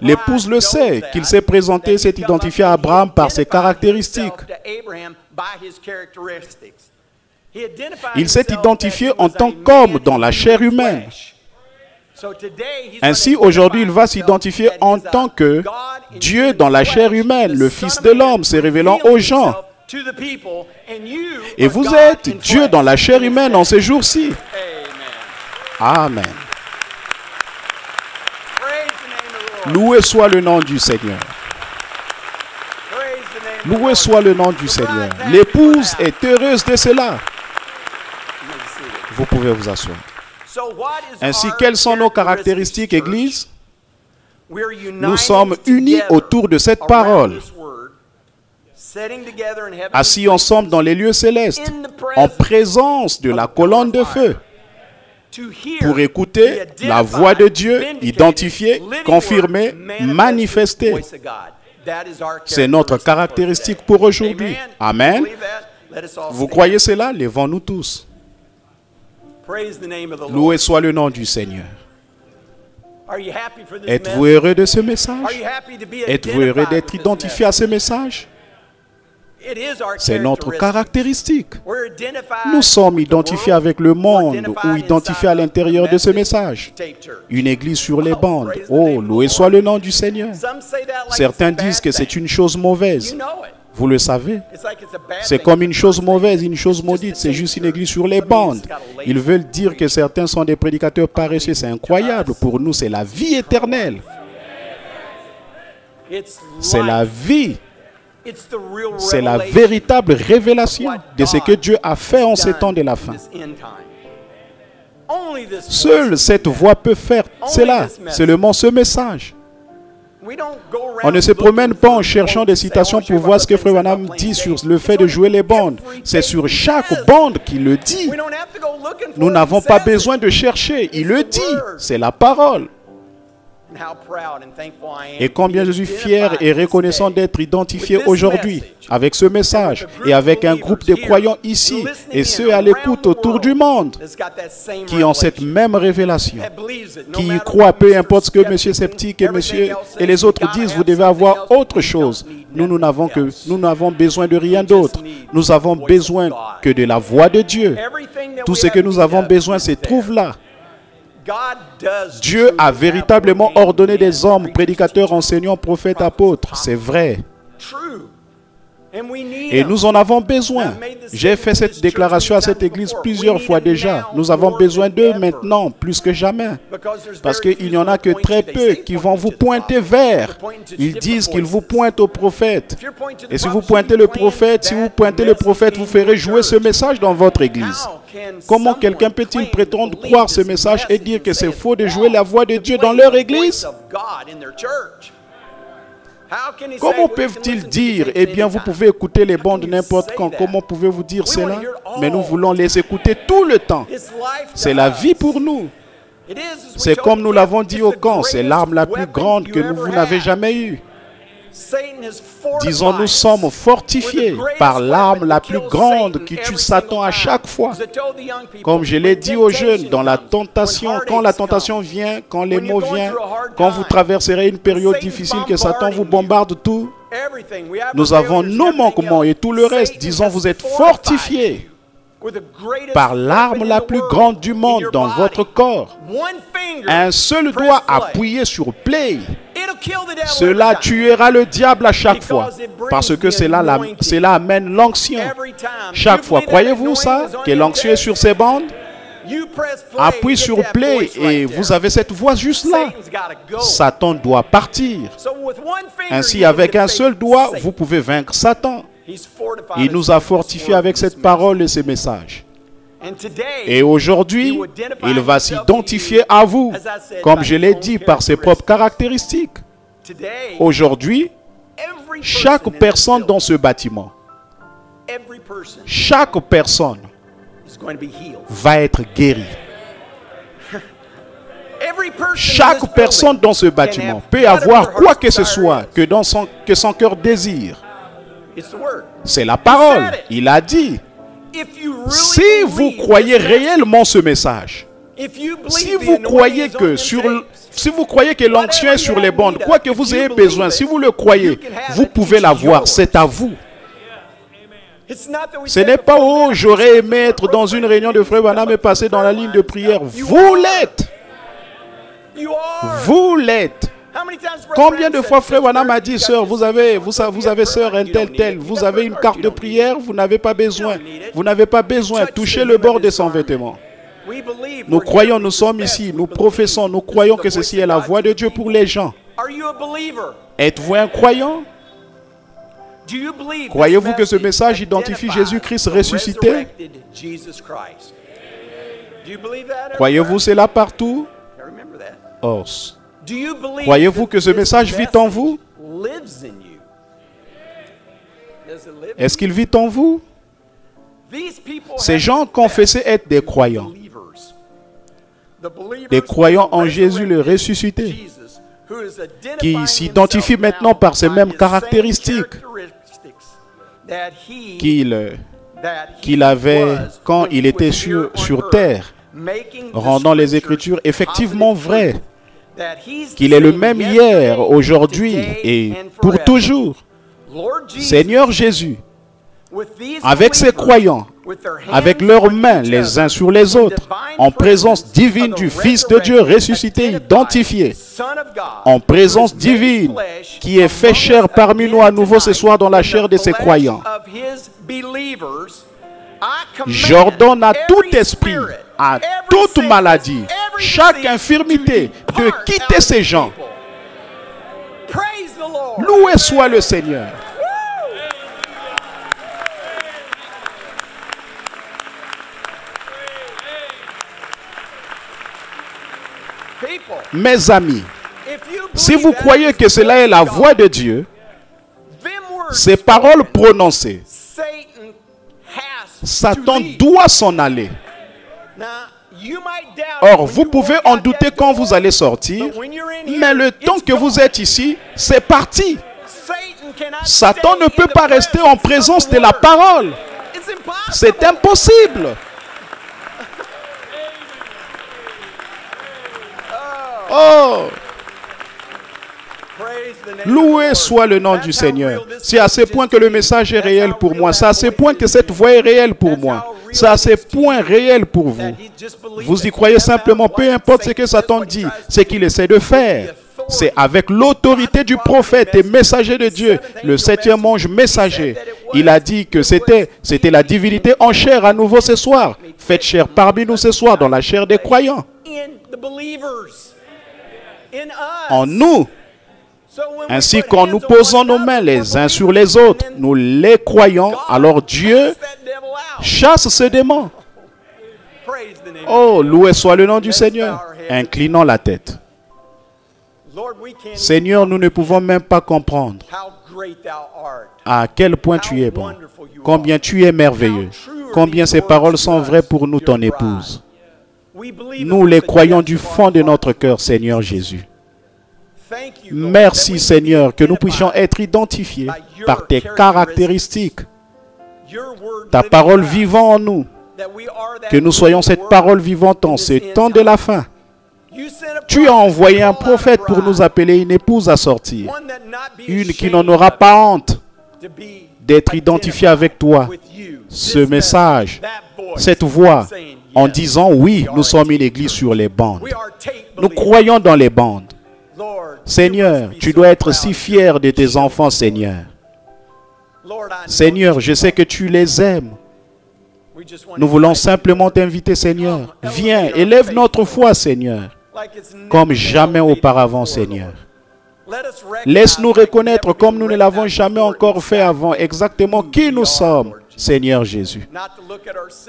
L'épouse le sait, qu'il s'est présenté, s'est identifié à Abraham par ses caractéristiques. Il s'est identifié en tant qu'homme dans la chair humaine. Ainsi, aujourd'hui, il va s'identifier en tant que Dieu dans la chair humaine, le Fils de l'homme, se révélant aux gens. Et vous êtes Dieu dans la chair humaine en ces jours-ci. Amen. Loué soit le nom du Seigneur. Loué soit le nom du Seigneur. L'épouse est heureuse de cela. Vous pouvez vous asseoir. Ainsi, quelles sont nos caractéristiques, Église? Nous sommes unis autour de cette parole, assis ensemble dans les lieux célestes, en présence de la colonne de feu, pour écouter la voix de Dieu, identifiée, confirmée, manifestée. C'est notre caractéristique pour aujourd'hui. Amen. Vous croyez cela? Lèvons-nous tous. Loué soit le nom du Seigneur. Êtes-vous heureux de ce message? Êtes-vous heureux d'être identifié à ce message? C'est notre caractéristique. Nous sommes identifiés avec le monde ou identifiés à l'intérieur de ce message. Une église sur les bandes. Oh, loué soit le nom du Seigneur. Certains disent que c'est une chose mauvaise. Vous le savez. C'est comme une chose mauvaise, une chose maudite. C'est juste une église sur les bandes. Ils veulent dire que certains sont des prédicateurs paresseux. C'est incroyable. Pour nous, c'est la vie éternelle. C'est la vie. C'est la véritable révélation de ce que Dieu a fait en ces temps de la fin. Seule cette voix peut faire cela. Seulement ce message. On ne se promène pas en cherchant des citations pour voir ce que Frère Branham dit sur le fait de jouer les bandes. C'est sur chaque bande qu'il le dit. Nous n'avons pas besoin de chercher. Il le dit. C'est la parole. Et combien je suis fier et reconnaissant d'être identifié aujourd'hui avec ce message et avec un groupe de croyants ici et ceux à l'écoute autour du monde qui ont cette même révélation, qui y croient, peu importe ce que M. Sceptique et les autres disent, vous devez avoir autre chose. Nous n'avons besoin de rien d'autre. Nous avons besoin que de la voix de Dieu. Tout ce que nous avons besoin se trouve là. Dieu a véritablement ordonné des hommes, prédicateurs, enseignants, prophètes, apôtres. C'est vrai. Et nous en avons besoin. J'ai fait cette déclaration à cette église plusieurs fois déjà. Nous avons besoin d'eux maintenant, plus que jamais. Parce qu'il n'y en a que très peu qui vont vous pointer vers. Ils disent qu'ils vous pointent au prophète. Et si vous pointez le prophète, vous ferez jouer ce message dans votre église. Comment quelqu'un peut-il prétendre croire ce message et dire que c'est faux de jouer la voix de Dieu dans leur église? Comment peuvent-ils dire, eh bien vous pouvez écouter les bandes n'importe quand? Comment pouvez-vous dire cela? Mais nous voulons les écouter tout le temps. C'est la vie pour nous. C'est comme nous l'avons dit au camp, c'est l'arme la plus grande que vous n'avez jamais eue. Disons, nous sommes fortifiés par l'arme la plus grande qui tue Satan à chaque fois. Comme je l'ai dit aux jeunes, dans la tentation, quand la tentation vient, quand les maux viennent, quand vous traverserez une période difficile, que Satan vous bombarde tout, nous avons nos manquements et tout le reste. Disons, vous êtes fortifiés. with the greatest par l'arme weapon in la the plus world grande du in monde your dans body. votre corps. One finger, Un seul press doigt play. appuyé sur play. It'll kill the devil Cela every time. tuera le diable à chaque fois. Parce que cela amène l'onction. Every time. Chaque You fois, believe that croyez-vous ça, anointing is on que your l'onction est tape? sur ces bandes? You press play, Appuie get sur that play voice et right vous there. avez cette voix juste là. Satan's gotta go. Satan doit partir. So with one finger, Ainsi, you avec can un seul defeat doigt, Satan. vous pouvez vaincre Satan. He's fortified Il us nous a with this fortifiés word, avec this cette message. parole et ces messages. And today, Et aujourd'hui, il va s'identifier à vous, comme je l'ai dit, par ses propres caractéristiques. today, Aujourd'hui, every chaque person in personne this dans ce bâtiment, building, every person chaque personne is going to be healed. va être guérie. Every person in this Chaque personne building dans ce can bâtiment have peut whatever avoir her quoi heart's que ce desire soit is. que son cœur désire. It's the word. C'est la parole. Il a dit, If you really si vous believe croyez this message, réellement ce message, if you believe si the vous anointing croyez is on que them tapes, si vous croyez que l'onction est sur les bandes, quoi que vous ayez besoin, si vous le croyez, vous pouvez l'avoir, c'est à vous. it's not that we Ce said n'est pas, before, oh, j'aurais aimé être dans une réunion de frères Branham et passer dans la ligne de prière. Vous l'êtes. you are. Vous l'êtes. How many times Brother Combien de Branham fois said, frère Branham a "Sister, dit, you got sœur, this vous avez sœur un you tel don't need tel, it. vous You avez got une a carte you de don't need prière, vous n'avez pas besoin. Vous n'avez pas besoin. Touchez le bord de son vêtement. We believe Nous we're croyons, here nous to sommes confess. ici, We nous believe professons, nous this is croyons the que voice ceci of est la God voix de to Dieu the pour people. les gens. Are you a believer? Êtes-vous un croyant? Do you believe Croyez-vous this que ce message message identifie identifies Jésus-Christ the ressuscité? resurrected Jesus Christ? Do you believe that? Croyez-vous cela partout? I remember that. Oh. Do you believe Croyez-vous que ce that this message vit en vous? message lives in you? Does it live in Est-ce qu'il vit en vous? you? These people Ces have gens confessed confessaient être des croyants. believers. The believers Des croyants who en Jésus le resurrected ressuscité, Jesus, who is identifying qui s'identifient himself maintenant now par ces by mêmes his caractéristiques same characteristics that he- qu'il avait quand il était sur terre, rendant les Écritures effectivement vraies, qu'il est le même hier, aujourd'hui et pour toujours. Seigneur Jésus, avec ses croyants, avec leurs mains les uns sur les autres, en présence divine du Fils de Dieu ressuscité, identifié, en présence divine, qui est fait chair parmi nous à nouveau ce soir dans la chair de ses croyants. J'ordonne à tout esprit, à toute maladie, chaque infirmité, de quitter ces gens. Loué soit le Seigneur. Mes amis, si vous croyez que cela est la voix de Dieu, ces paroles prononcées, Satan doit s'en aller. Or, vous pouvez en douter quand vous allez sortir, mais le temps que vous êtes ici, c'est parti. Satan ne peut pas rester en présence de la parole. C'est impossible. Oh! Loué soit le nom du Seigneur. C'est à ce point que le message est réel pour moi. C'est à ce point que cette voix est réelle pour moi. C'est à ce point réel pour vous. Vous y croyez simplement, peu importe ce que Satan dit, ce qu'il essaie de faire. C'est avec l'autorité du prophète et messager de Dieu, le septième ange messager. Il a dit que c'était la divinité en chair à nouveau ce soir. Faites chair parmi nous ce soir dans la chair des croyants. En nous. Ainsi, quand nous posons nos mains les uns sur les autres, nous les croyons, alors Dieu chasse ce démon. Oh, loué soit le nom du Seigneur. Inclinons la tête. Seigneur, nous ne pouvons même pas comprendre à quel point tu es bon, combien tu es merveilleux, combien ces paroles sont vraies pour nous, ton épouse. Nous les croyons du fond de notre cœur, Seigneur Jésus. Merci Seigneur que nous puissions être identifiés par tes caractéristiques, ta parole vivant en nous, que nous soyons cette parole vivante en ce temps de la fin. Tu as envoyé un prophète pour nous appeler une épouse à sortir, une qui n'en aura pas honte d'être identifié avec toi. Ce message, cette voix, en disant oui, nous sommes une église sur les bandes. Nous croyons dans les bandes. Seigneur, tu dois être si fier de tes enfants, Seigneur. Seigneur, je sais que tu les aimes. Nous voulons simplement t'inviter, Seigneur. Viens, élève notre foi, Seigneur, comme jamais auparavant, Seigneur. Laisse-nous reconnaître, comme nous ne l'avons jamais encore fait avant, exactement qui nous sommes, Seigneur Jésus.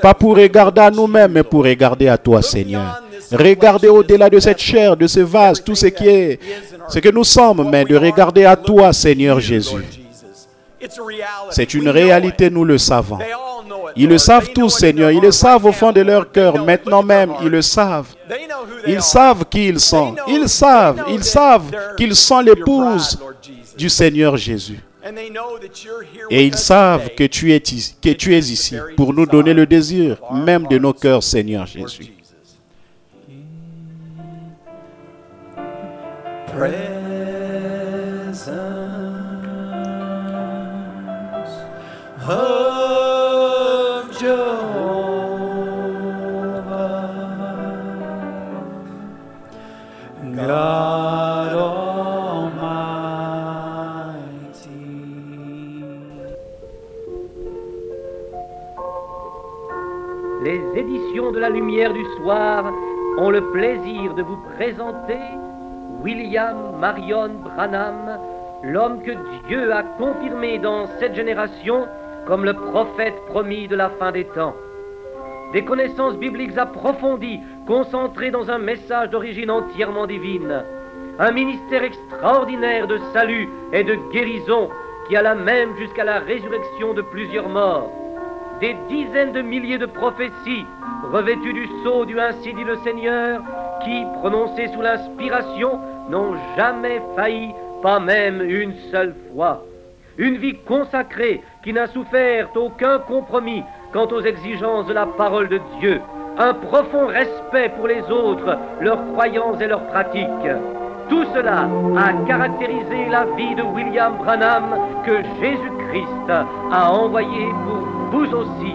Pas pour regarder à nous-mêmes, mais pour regarder à toi, Seigneur. Regarder au-delà de cette chair, de ce vase, tout ce qui est, ce que nous sommes, mais de regarder à toi, Seigneur Jésus. C'est une réalité, nous le savons. Ils le savent tous, Seigneur. Ils le savent au fond de leur cœur. Maintenant même, ils le savent. Ils savent qui ils sont. Ils savent qu'ils sont l'épouse du Seigneur Jésus. Et ils savent que tu es ici pour nous donner le désir même de nos cœurs, Seigneur Jésus. Of Jehovah, God Almighty. Les éditions de la Lumière du Soir ont le plaisir de vous présenter William Marion Branham, l'homme que Dieu a confirmé dans cette génération comme le prophète promis de la fin des temps. Des connaissances bibliques approfondies, concentrées dans un message d'origine entièrement divine. Un ministère extraordinaire de salut et de guérison qui alla même jusqu'à la résurrection de plusieurs morts. Des dizaines de milliers de prophéties revêtues du sceau du ainsi dit le Seigneur qui, prononcées sous l'inspiration, n'ont jamais failli, pas même une seule fois. Une vie consacrée qui n'a souffert aucun compromis quant aux exigences de la parole de Dieu. Un profond respect pour les autres, leurs croyances et leurs pratiques. Tout cela a caractérisé la vie de William Branham que Jésus-Christ a envoyé pour vous aussi.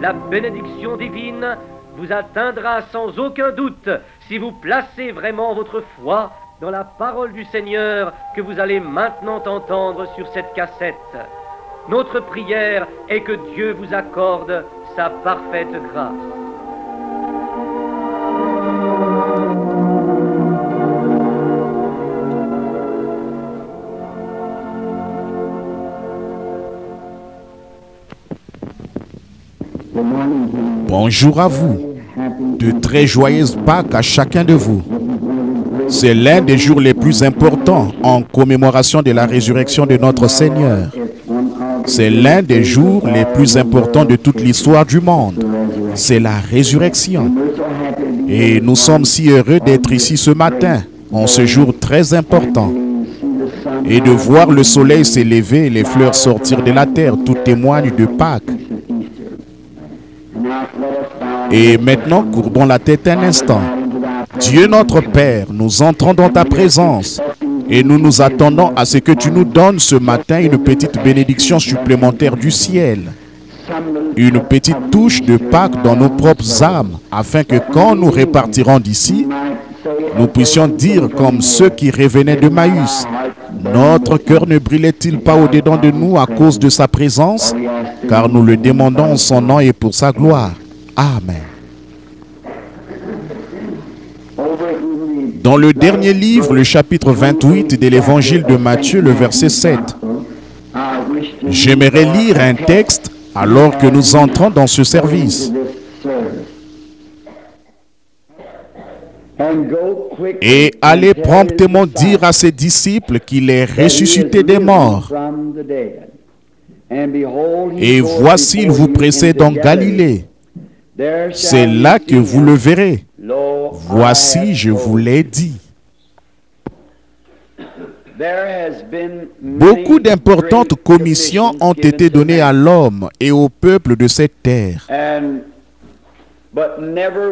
La bénédiction divine vous atteindra sans aucun doute si vous placez vraiment votre foi dans la parole du Seigneur que vous allez maintenant entendre sur cette cassette. Notre prière est que Dieu vous accorde sa parfaite grâce. Bonjour à vous. De très joyeuses Pâques à chacun de vous. C'est l'un des jours les plus importants en commémoration de la résurrection de notre Seigneur. C'est l'un des jours les plus importants de toute l'histoire du monde. C'est la résurrection. Et nous sommes si heureux d'être ici ce matin, en ce jour très important. Et de voir le soleil s'élever et les fleurs sortir de la terre, tout témoigne de Pâques. Et maintenant, courbons la tête un instant. Dieu notre Père, nous entrons dans ta présence et nous nous attendons à ce que tu nous donnes ce matin une petite bénédiction supplémentaire du ciel. Une petite touche de Pâques dans nos propres âmes, afin que quand nous repartirons d'ici, nous puissions dire comme ceux qui revenaient de Maüs, notre cœur ne brûlait-il pas au-dedans de nous à cause de sa présence, car nous le demandons en son nom et pour sa gloire. Amen. Dans le dernier livre, le chapitre 28 de l'évangile de Matthieu, le verset 7, j'aimerais lire un texte alors que nous entrons dans ce service. Et allez promptement dire à ses disciples qu'il est ressuscité des morts. Et voici, il vous précède en Galilée. C'est là que vous le verrez. Voici, je vous l'ai dit. Beaucoup d'importantes commissions ont été données à l'homme et au peuple de cette terre.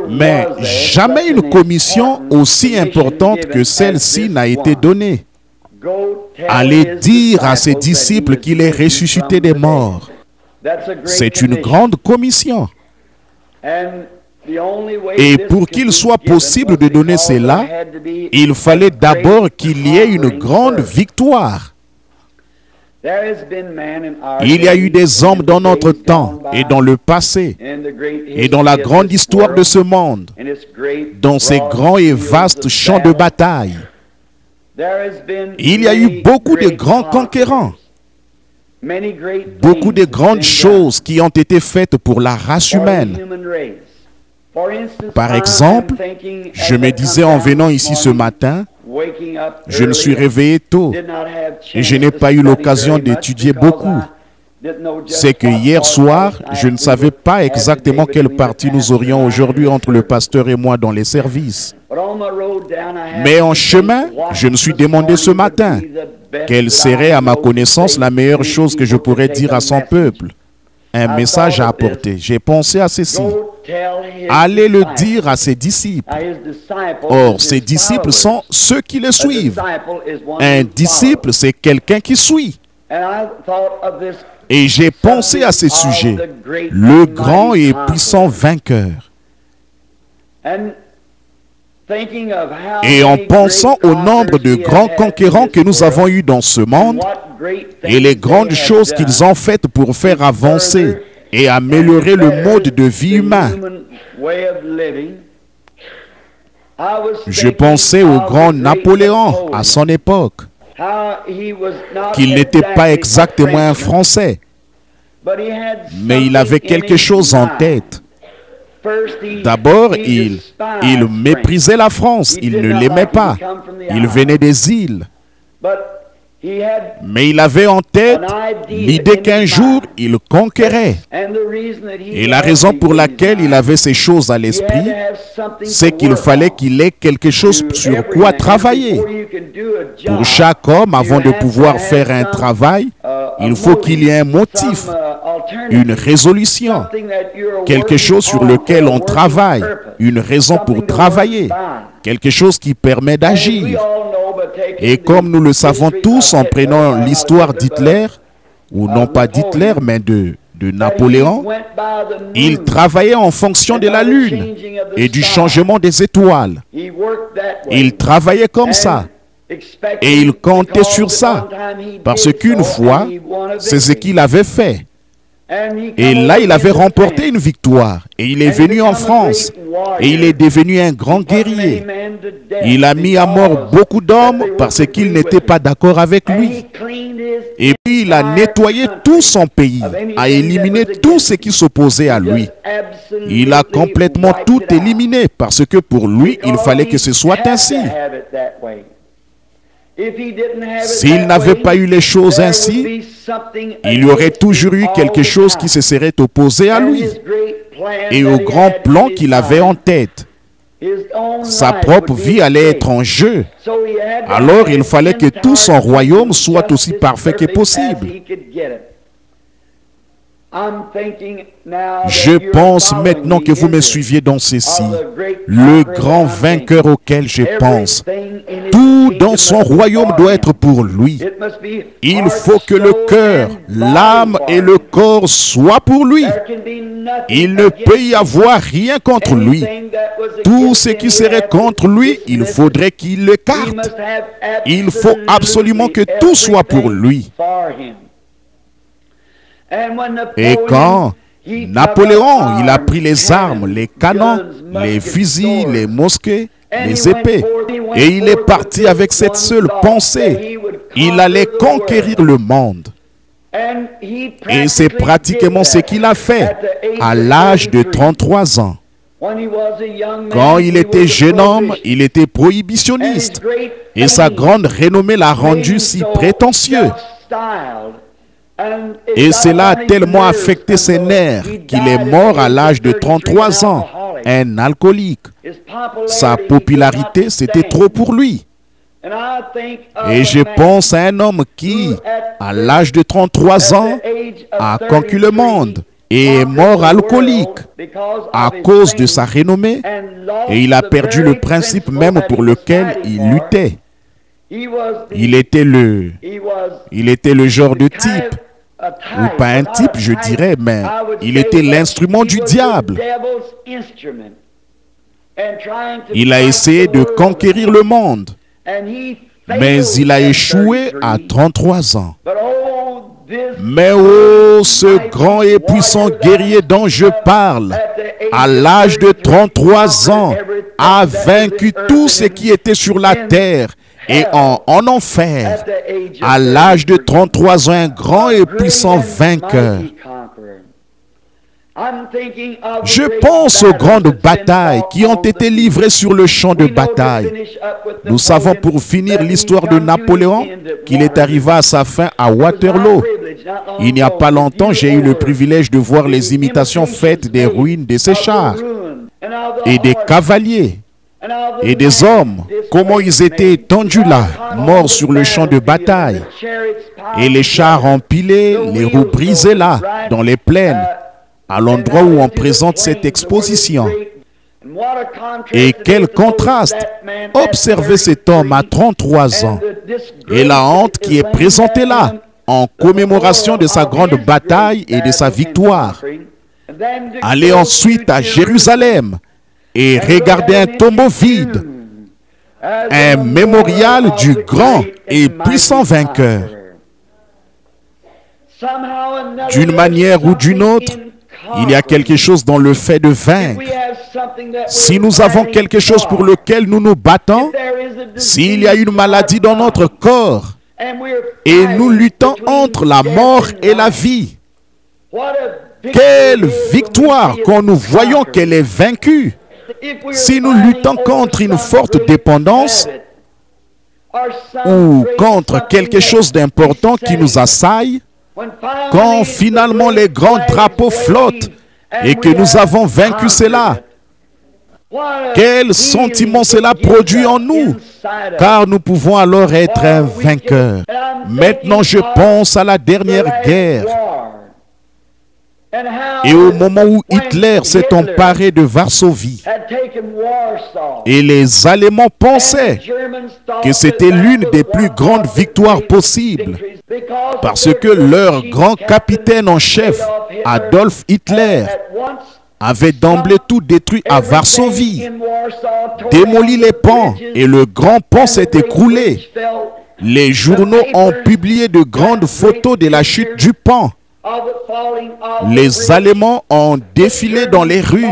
Mais jamais une commission aussi importante que celle-ci n'a été donnée. Allez dire à ses disciples qu'il est ressuscité des morts. C'est une grande commission. Et pour qu'il soit possible de donner cela, il fallait d'abord qu'il y ait une grande victoire. Il y a eu des hommes dans notre temps et dans le passé et dans la grande histoire de ce monde, dans ces grands et vastes champs de bataille. Il y a eu beaucoup de grands conquérants, beaucoup de grandes choses qui ont été faites pour la race humaine. Par exemple, je me disais en venant ici ce matin, je me suis réveillé tôt et je n'ai pas eu l'occasion d'étudier beaucoup. C'est que hier soir, je ne savais pas exactement quelle partie nous aurions aujourd'hui entre le pasteur et moi dans les services. Mais en chemin, je me suis demandé ce matin quelle serait à ma connaissance la meilleure chose que je pourrais dire à son peuple. Un message à apporter. J'ai pensé à ceci. Allez le dire à ses disciples. Or, ses disciples sont ceux qui le suivent. Un disciple, c'est quelqu'un qui suit. Et j'ai pensé à ce sujet, le grand et puissant vainqueur. Et en pensant au nombre de grands conquérants que nous avons eus dans ce monde et les grandes choses qu'ils ont faites pour faire avancer et améliorer le mode de vie humain, je pensais au grand Napoléon à son époque, qu'il n'était pas exactement un Français, mais il avait quelque chose en tête. D'abord, il méprisait la France, il ne l'aimait pas, il venait des îles. Mais il avait en tête l'idée qu'un jour, il conquérait. Et la raison pour laquelle il avait ces choses à l'esprit, c'est qu'il fallait qu'il ait quelque chose sur quoi travailler. Pour chaque homme, avant de pouvoir faire un travail, il faut qu'il y ait un motif, une résolution, quelque chose sur lequel on travaille, une raison pour travailler, quelque chose qui permet d'agir. Et comme nous le savons tous en prenant l'histoire d'Hitler, ou non pas d'Hitler, mais de Napoléon, il travaillait en fonction de la lune et du changement des étoiles. Il travaillait comme ça. Et il comptait sur ça, parce qu'une fois, c'est ce qu'il avait fait. Et là, il avait remporté une victoire. Et il est venu en France. Et il est devenu un grand guerrier. Il a mis à mort beaucoup d'hommes parce qu'ils n'étaient pas d'accord avec lui. Et puis, il a nettoyé tout son pays, a éliminé tout ce qui s'opposait à lui. Il a complètement tout éliminé parce que pour lui, il fallait que ce soit ainsi. S'il n'avait pas eu les choses ainsi, il y aurait toujours eu quelque chose qui se serait opposé à lui et au grand plan qu'il avait en tête. Sa propre vie allait être en jeu. Alors il fallait que tout son royaume soit aussi parfait que possible. Je pense maintenant que vous me suiviez dans ceci, le grand vainqueur auquel je pense. Tout dans son royaume doit être pour lui. Il faut que le cœur, l'âme et le corps soient pour lui. Il ne peut y avoir rien contre lui. Tout ce qui serait contre lui, il faudrait qu'il l'écarte. Il faut absolument que tout soit pour lui. Et quand Napoléon, il a pris les armes, les canons, les fusils, les mosquées, les épées, et il est parti avec cette seule pensée, il allait conquérir le monde. Et c'est pratiquement ce qu'il a fait à l'âge de 33 ans. Quand il était jeune homme, il était prohibitionniste, et sa grande renommée l'a rendu si prétentieux. Et cela a tellement affecté ses nerfs qu'il est mort à l'âge de 33 ans, un alcoolique. Sa popularité, c'était trop pour lui. Et je pense à un homme qui, à l'âge de 33 ans, a conquis le monde et est mort alcoolique à cause de sa renommée, et il a perdu le principe même pour lequel il luttait. Il était le genre de type, ou pas un type, je dirais, mais il était l'instrument du diable. Il a essayé de conquérir le monde, mais il a échoué à 33 ans. Mais oh, ce grand et puissant guerrier dont je parle, à l'âge de 33 ans, a vaincu tout ce qui était sur la terre et en enfer. À l'âge de 33 ans, un grand et puissant vainqueur. Je pense aux grandes batailles qui ont été livrées sur le champ de bataille. Nous savons pour finir l'histoire de Napoléon qu'il est arrivé à sa fin à Waterloo. Il n'y a pas longtemps, j'ai eu le privilège de voir les imitations faites des ruines de ces chars et des cavaliers et des hommes, comment ils étaient étendus là, morts sur le champ de bataille, et les chars empilés, les roues brisées là, dans les plaines, à l'endroit où on présente cette exposition. Et quel contraste! Observez cet homme à 33 ans et la honte qui est présentée là en commémoration de sa grande bataille et de sa victoire. Allez ensuite à Jérusalem et regardez un tombeau vide, un mémorial du grand et puissant vainqueur. D'une manière ou d'une autre, il y a quelque chose dans le fait de vaincre. Si nous avons quelque chose pour lequel nous nous battons, s'il y a une maladie dans notre corps, et nous luttons entre la mort et la vie, quelle victoire quand nous voyons qu'elle est vaincue. Si nous luttons contre une forte dépendance ou contre quelque chose d'important qui nous assaille, quand finalement les grands drapeaux flottent et que nous avons vaincu cela, quel sentiment cela produit en nous, car nous pouvons alors être un vainqueur. Maintenant, je pense à la dernière guerre et au moment où Hitler s'est emparé de Varsovie et les Allemands pensaient que c'était l'une des plus grandes victoires possibles parce que leur grand capitaine en chef, Adolf Hitler, avait d'emblée tout détruit à Varsovie, démoli les ponts et le grand pont s'est écroulé. Les journaux ont publié de grandes photos de la chute du pont. Les Allemands ont défilé dans les rues.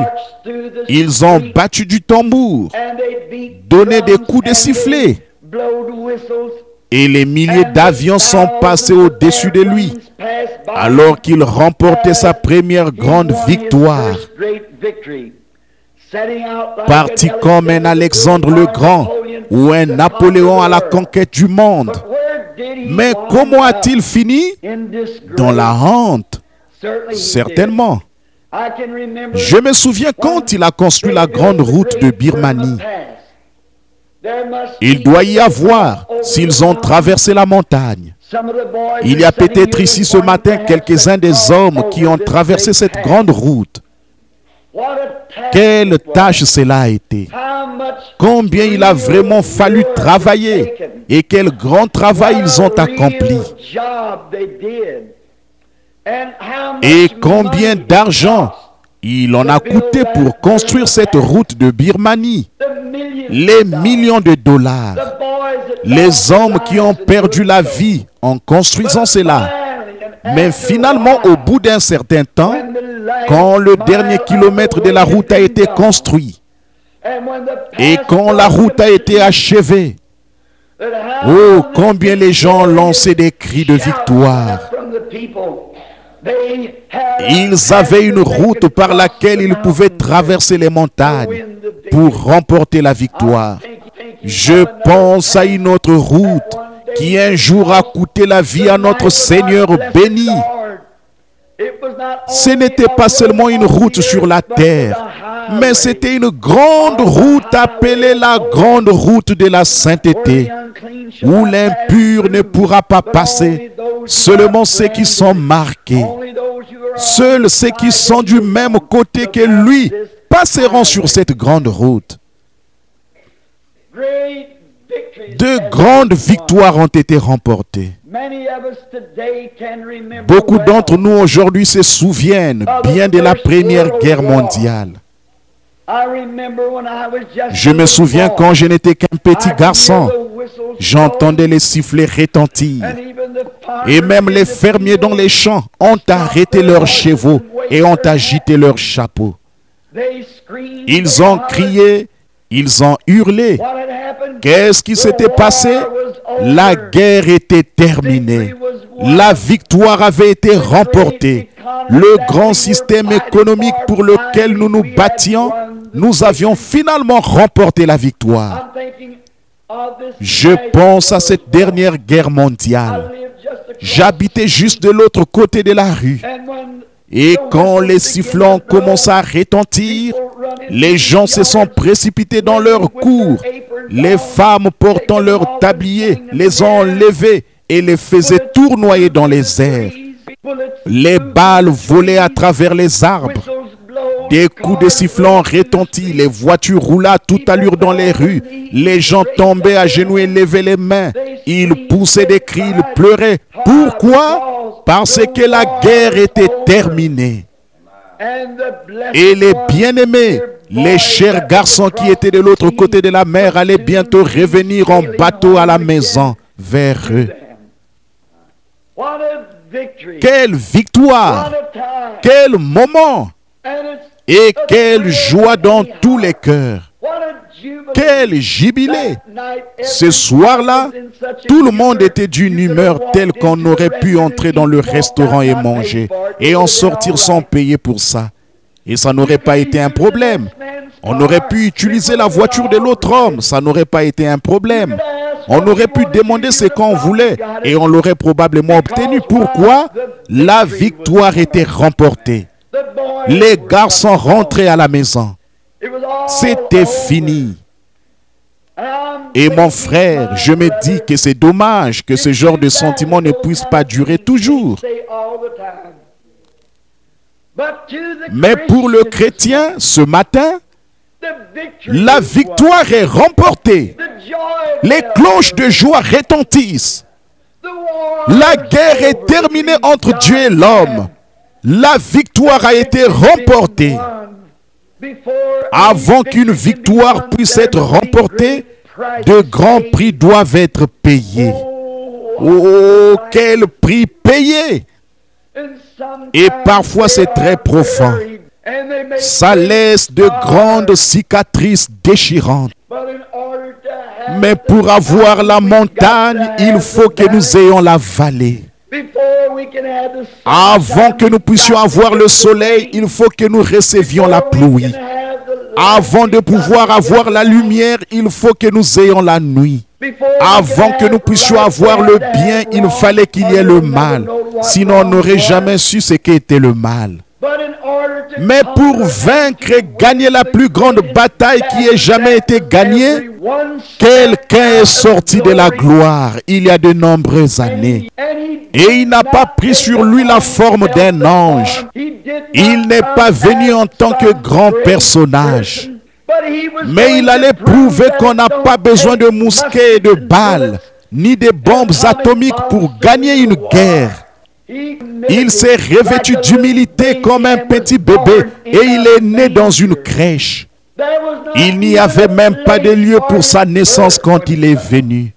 Ils ont battu du tambour, donné des coups de sifflet. Et les milliers d'avions sont passés au-dessus de lui, alors qu'il remportait sa première grande victoire. Parti comme un Alexandre le Grand ou un Napoléon à la conquête du monde. Mais comment a-t-il fini? Dans la honte. Certainement. Je me souviens quand il a construit la grande route de Birmanie. Il doit y avoir, s'ils ont traversé la montagne. Il y a peut-être ici ce matin quelques-uns des hommes qui ont traversé cette grande route. Quelle tâche cela a été. Combien il a vraiment fallu travailler et quel grand travail ils ont accompli. Et combien d'argent il en a coûté pour construire cette route de Birmanie. Les millions de dollars. Les hommes qui ont perdu la vie en construisant cela. Mais finalement, au bout d'un certain temps, quand le dernier kilomètre de la route a été construit et quand la route a été achevée, oh, combien les gens ont lancé des cris de victoire. Ils avaient une route par laquelle ils pouvaient traverser les montagnes pour remporter la victoire. Je pense à une autre route qui un jour a coûté la vie à notre Seigneur béni. Ce n'était pas seulement une route sur la terre, mais c'était une grande route appelée la grande route de la sainteté, où l'impur ne pourra pas passer, seulement ceux qui sont marqués. Seuls ceux qui sont du même côté que lui passeront sur cette grande route. De grandes victoires ont été remportées. Beaucoup d'entre nous aujourd'hui se souviennent bien de la Première Guerre mondiale. Je me souviens quand je n'étais qu'un petit garçon, j'entendais les sifflets retentir. Et même les fermiers dans les champs ont arrêté leurs chevaux et ont agité leurs chapeaux. Ils ont crié, ils ont hurlé. Qu'est-ce qui s'était passé? La guerre était terminée. La victoire avait été remportée. Le grand système économique pour lequel nous nous battions, nous avions finalement remporté la victoire. Je pense à cette dernière guerre mondiale. J'habitais juste de l'autre côté de la rue. Et quand les sifflants commençaient à retentir, les gens se sont précipités dans leur cour. Les femmes portant leurs tabliers les ont enlevés et les faisaient tournoyer dans les airs. Les balles volaient à travers les arbres. Des coups de sifflant retentis, les voitures roulaient à toute allure dans les rues. Les gens tombaient à genoux et levaient les mains. Ils poussaient des cris, ils pleuraient. Pourquoi? Parce que la guerre était terminée. Et les bien-aimés, les chers garçons qui étaient de l'autre côté de la mer allaient bientôt revenir en bateau à la maison vers eux. Quelle victoire! Quel moment! Et quelle joie dans tous les cœurs! Quel jubilé! Ce soir-là, tout le monde était d'une humeur telle qu'on aurait pu entrer dans le restaurant et manger, et en sortir sans payer pour ça. Et ça n'aurait pas été un problème. On aurait pu utiliser la voiture de l'autre homme, ça n'aurait pas été un problème. On aurait pu demander ce qu'on voulait, et on l'aurait probablement obtenu. Pourquoi? La victoire était remportée. Les garçons rentraient à la maison. C'était fini. Et mon frère, je me dis que c'est dommage que ce genre de sentiment ne puisse pas durer toujours. Mais pour le chrétien, ce matin, la victoire est remportée. Les cloches de joie retentissent. La guerre est terminée entre Dieu et l'homme. La victoire a été remportée. Avant qu'une victoire puisse être remportée, de grands prix doivent être payés. Oh, quel prix payé! Et parfois c'est très profond. Ça laisse de grandes cicatrices déchirantes. Mais pour avoir la montagne, il faut que nous ayons la vallée. Avant que nous puissions avoir le soleil, il faut que nous recevions la pluie. Avant de pouvoir avoir la lumière, il faut que nous ayons la nuit. Avant que nous puissions avoir le bien, il fallait qu'il y ait le mal. Sinon, on n'aurait jamais su ce qu'était le mal. Mais pour vaincre et gagner la plus grande bataille qui ait jamais été gagnée, quelqu'un est sorti de la gloire il y a de nombreuses années. Et il n'a pas pris sur lui la forme d'un ange. Il n'est pas venu en tant que grand personnage. Mais il allait prouver qu'on n'a pas besoin de mousquets et de balles, ni de bombes atomiques pour gagner une guerre. Il s'est revêtu d'humilité comme un petit bébé et il est né dans une crèche. Il n'y avait même pas de lieu pour sa naissance quand il est venu.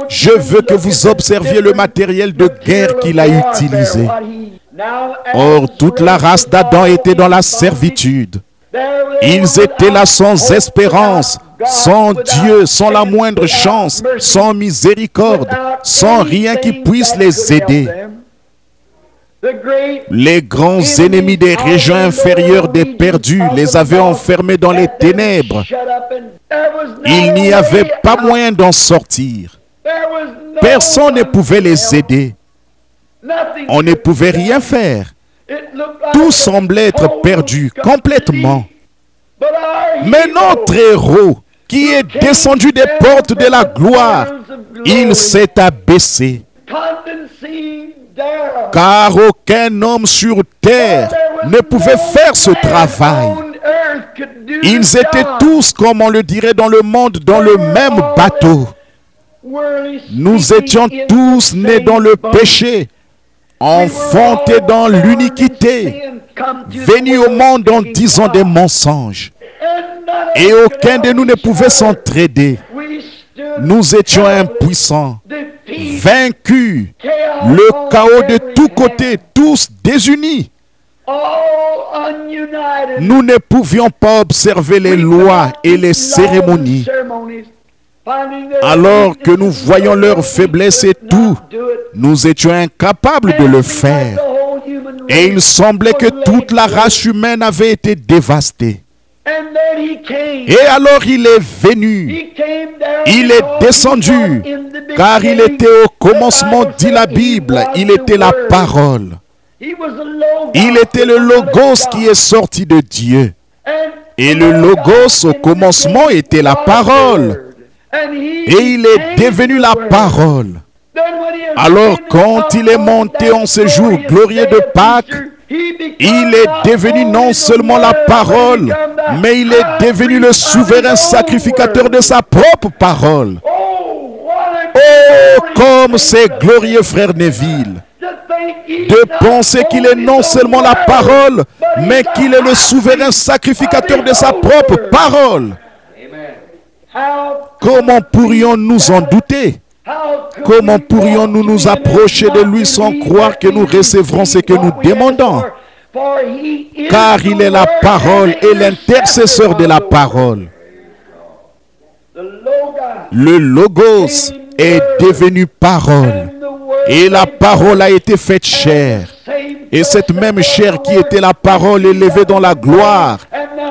Je veux que vous observiez le matériel de guerre qu'il a utilisé. Or, toute la race d'Adam était dans la servitude. Ils étaient là sans espérance, sans Dieu, sans la moindre chance, sans miséricorde, sans rien qui puisse les aider. Les grands ennemis des régions inférieures des perdus les avaient enfermés dans les ténèbres. Il n'y avait pas moyen d'en sortir. Personne ne pouvait les aider. On ne pouvait rien faire. Tout semblait être perdu complètement. Mais notre héros, qui est descendu des portes de la gloire, il s'est abaissé. Car aucun homme sur terre ne pouvait faire ce travail. Ils étaient tous, comme on le dirait dans le monde, dans le même bateau. Nous étions tous nés dans le péché, enfantés dans l'iniquité, venus au monde en disant des mensonges. Et aucun de nous ne pouvait s'entraider. Nous étions impuissants, vaincus, le chaos de tous côtés, tous désunis. Nous ne pouvions pas observer les lois et les cérémonies. Alors que nous voyions leur faiblesse et tout, nous étions incapables de le faire. Et il semblait que toute la race humaine avait été dévastée. Et alors il est venu, il est descendu, car il était au commencement, dit la Bible, il était la parole. Il était le Logos qui est sorti de Dieu. Et le Logos au commencement était la parole. Et il est devenu la parole. Alors quand il est monté en ce jour glorieux de Pâques, il est devenu non seulement la parole, mais il est devenu le souverain sacrificateur de sa propre parole. Oh, comme c'est glorieux, frère Neville, de penser qu'il est non seulement la parole, mais qu'il est le souverain sacrificateur de sa propre parole. Comment pourrions-nous en douter? Comment pourrions-nous nous approcher de lui sans croire que nous recevrons ce que nous demandons? Car il est la parole et l'intercesseur de la parole. Le Logos est devenu parole. Et la parole a été faite chair. Et cette même chair qui était la parole élevée dans la gloire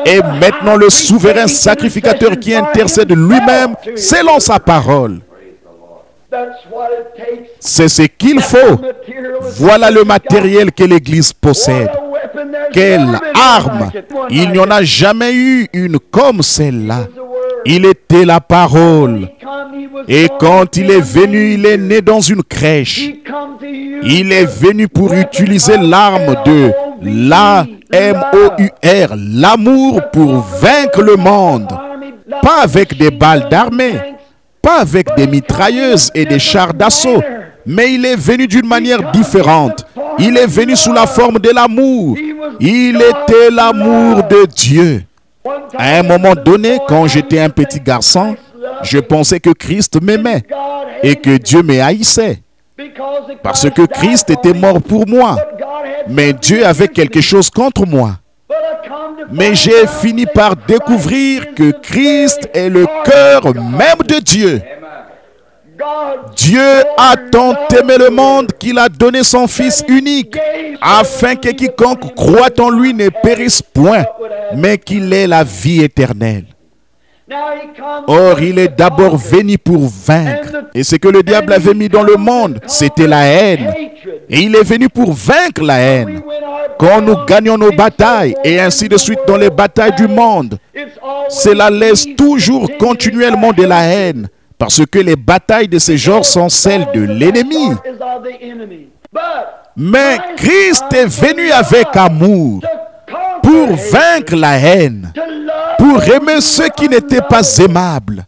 est maintenant le souverain sacrificateur qui intercède lui-même selon sa parole. C'est ce qu'il faut. Voilà le matériel que l'Église possède. Quelle arme! Il n'y en a jamais eu une comme celle-là. Il était la parole. Et quand il est venu, il est né dans une crèche. Il est venu pour utiliser l'arme de l'A-M-O-U-R, l'amour, pour vaincre le monde. Pas avec des balles d'armée, pas avec des mitrailleuses et des chars d'assaut, mais il est venu d'une manière différente. Il est venu sous la forme de l'amour. Il était l'amour de Dieu. À un moment donné, quand j'étais un petit garçon, je pensais que Christ m'aimait et que Dieu me haïssait. Parce que Christ était mort pour moi. Mais Dieu avait quelque chose contre moi. Mais j'ai fini par découvrir que Christ est le cœur même de Dieu. Dieu a tant aimé le monde qu'il a donné son Fils unique, afin que quiconque croit en lui ne périsse point, mais qu'il ait la vie éternelle. Or, il est d'abord venu pour vaincre. Et ce que le diable avait mis dans le monde, c'était la haine. Et il est venu pour vaincre la haine. Quand nous gagnons nos batailles, et ainsi de suite dans les batailles du monde, cela laisse toujours continuellement de la haine. Parce que les batailles de ce genre sont celles de l'ennemi. Mais Christ est venu avec amour pour vaincre la haine, pour aimer ceux qui n'étaient pas aimables.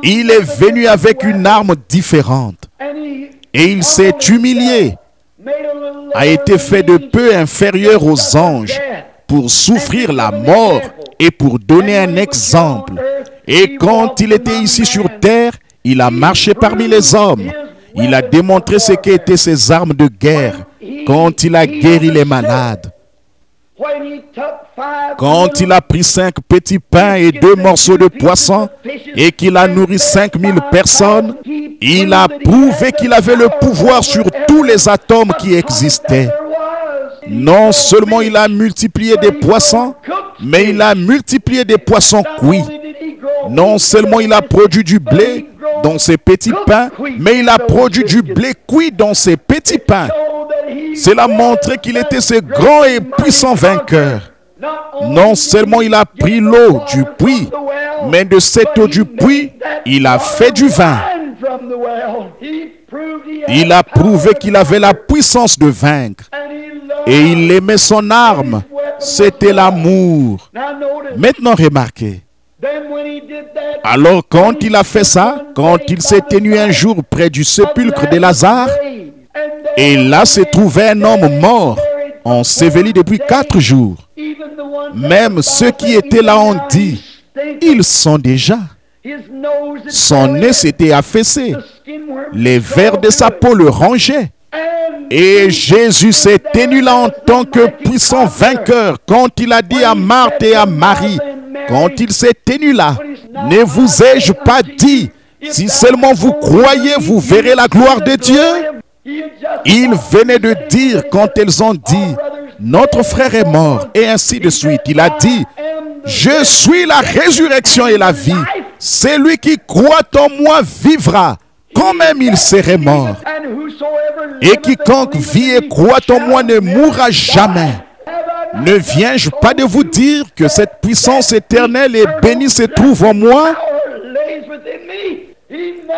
Il est venu avec une arme différente. Et il s'est humilié, a été fait de peu inférieur aux anges pour souffrir la mort et pour donner un exemple. Et quand il était ici sur terre, il a marché parmi les hommes. Il a démontré ce qu'étaient ses armes de guerre quand il a guéri les malades. Quand il a pris 5 petits pains et 2 morceaux de poisson et qu'il a nourri 5000 personnes, il a prouvé qu'il avait le pouvoir sur tous les atomes qui existaient. Non seulement il a multiplié des poissons, mais il a multiplié des poissons cuits. Non seulement il a produit du blé dans ses petits pains, mais il a produit du blé cuit dans ses petits pains. Cela montrait qu'il était ce grand et puissant vainqueur. Non seulement il a pris l'eau du puits, mais de cette eau du puits, il a fait du vin. Il a prouvé qu'il avait la puissance de vaincre. Et il aimait son arme. C'était l'amour. Maintenant remarquez, Alors quand il a fait ça, quand il s'est tenu un jour près du sépulcre de Lazare, et là se trouvait un homme mort, enseveli depuis 4 jours. Même ceux qui étaient là ont dit, ils sont déjà. Son nez s'était affaissé, les vers de sa peau le rongeaient. Et Jésus s'est tenu là en tant que puissant vainqueur quand il a dit à Marthe et à Marie, quand il s'est tenu là, ne vous ai-je pas dit, si seulement vous croyez, vous verrez la gloire de Dieu? Il venait de dire quand elles ont dit, notre frère est mort, et ainsi de suite. Il a dit, je suis la résurrection et la vie. Celui qui croit en moi vivra, quand même il serait mort. Et quiconque vit et croit en moi ne mourra jamais. Ne viens-je pas de vous dire que cette puissance éternelle et bénie se trouve en moi?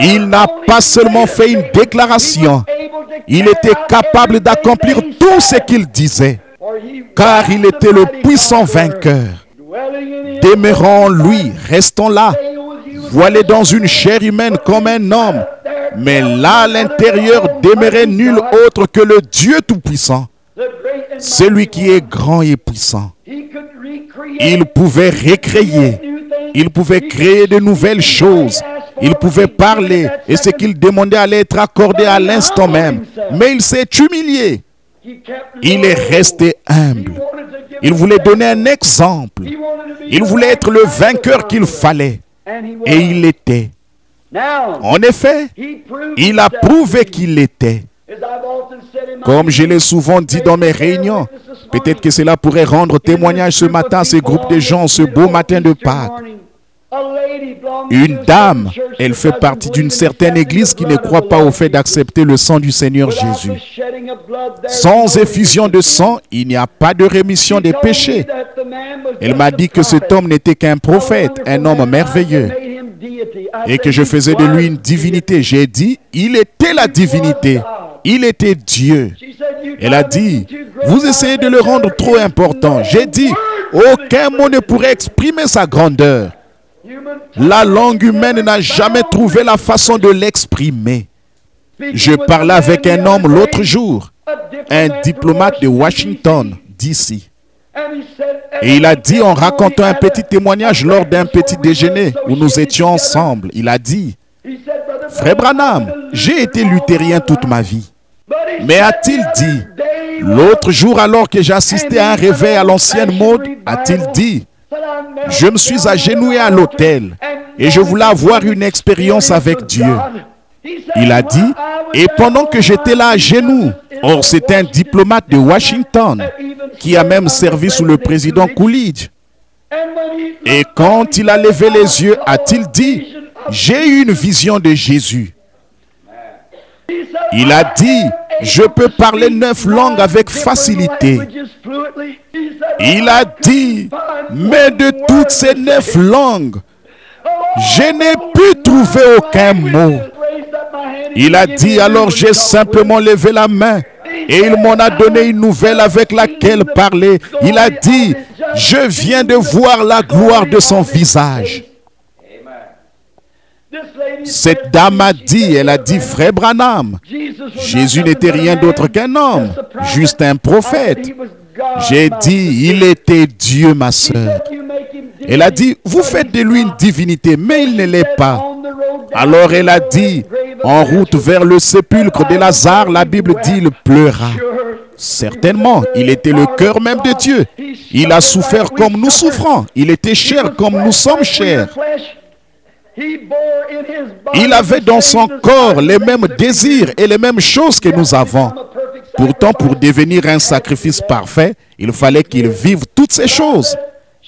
Il n'a pas seulement fait une déclaration, il était capable d'accomplir tout ce qu'il disait, car il était le puissant vainqueur. Demeurons en lui, restons là, voilés dans une chair humaine comme un homme, mais là à l'intérieur demeurait nul autre que le Dieu Tout-Puissant, celui qui est grand et puissant. Il pouvait recréer, il pouvait créer de nouvelles choses, il pouvait parler, et ce qu'il demandait allait être accordé à l'instant même. Mais il s'est humilié. Il est resté humble. Il voulait donner un exemple. Il voulait être le vainqueur qu'il fallait. Et il l'était. En effet, il a prouvé qu'il l'était. Comme je l'ai souvent dit dans mes réunions, peut-être que cela pourrait rendre témoignage ce matin à ce groupe de gens, ce beau matin de Pâques. Une dame, elle fait partie d'une certaine église qui ne croit pas au fait d'accepter le sang du Seigneur Jésus. Sans effusion de sang, il n'y a pas de rémission des péchés. Elle m'a dit que cet homme n'était qu'un prophète, un homme merveilleux, et que je faisais de lui une divinité. J'ai dit, il était la divinité, il était Dieu. Elle a dit, vous essayez de le rendre trop important. J'ai dit, aucun mot ne pourrait exprimer sa grandeur. La langue humaine n'a jamais trouvé la façon de l'exprimer. Je parlais avec un homme l'autre jour, un diplomate de Washington, D.C. Et il a dit, en racontant un petit témoignage lors d'un petit déjeuner où nous étions ensemble, il a dit, « Frère Branham, j'ai été luthérien toute ma vie. » Mais a-t-il dit, l'autre jour alors que j'assistais à un réveil à l'ancienne mode, a-t-il dit, je me suis agenouillé à l'autel et je voulais avoir une expérience avec Dieu. Il a dit, et pendant que j'étais là à genoux, or c'était un diplomate de Washington qui a même servi sous le président Coolidge. Et quand il a levé les yeux, a-t-il dit, j'ai eu une vision de Jésus. Il a dit, je peux parler 9 langues avec facilité. Il a dit, mais de toutes ces 9 langues, je n'ai pu trouver aucun mot. Il a dit, alors j'ai simplement levé la main et il m'en a donné une nouvelle avec laquelle parler. Il a dit, je viens de voir la gloire de son visage. Cette dame a dit, elle a dit, frère Branham, Jésus n'était rien d'autre qu'un homme, juste un prophète. J'ai dit, il était Dieu, ma sœur. Elle a dit, vous faites de lui une divinité, mais il ne l'est pas. Alors elle a dit, en route vers le sépulcre de Lazare, la Bible dit, il pleura. Certainement, il était le cœur même de Dieu. Il a souffert comme nous souffrons. Il était chair comme nous sommes chairs. Il avait dans son corps les mêmes désirs et les mêmes choses que nous avons. Pourtant, pour devenir un sacrifice parfait, il fallait qu'il vive toutes ces choses.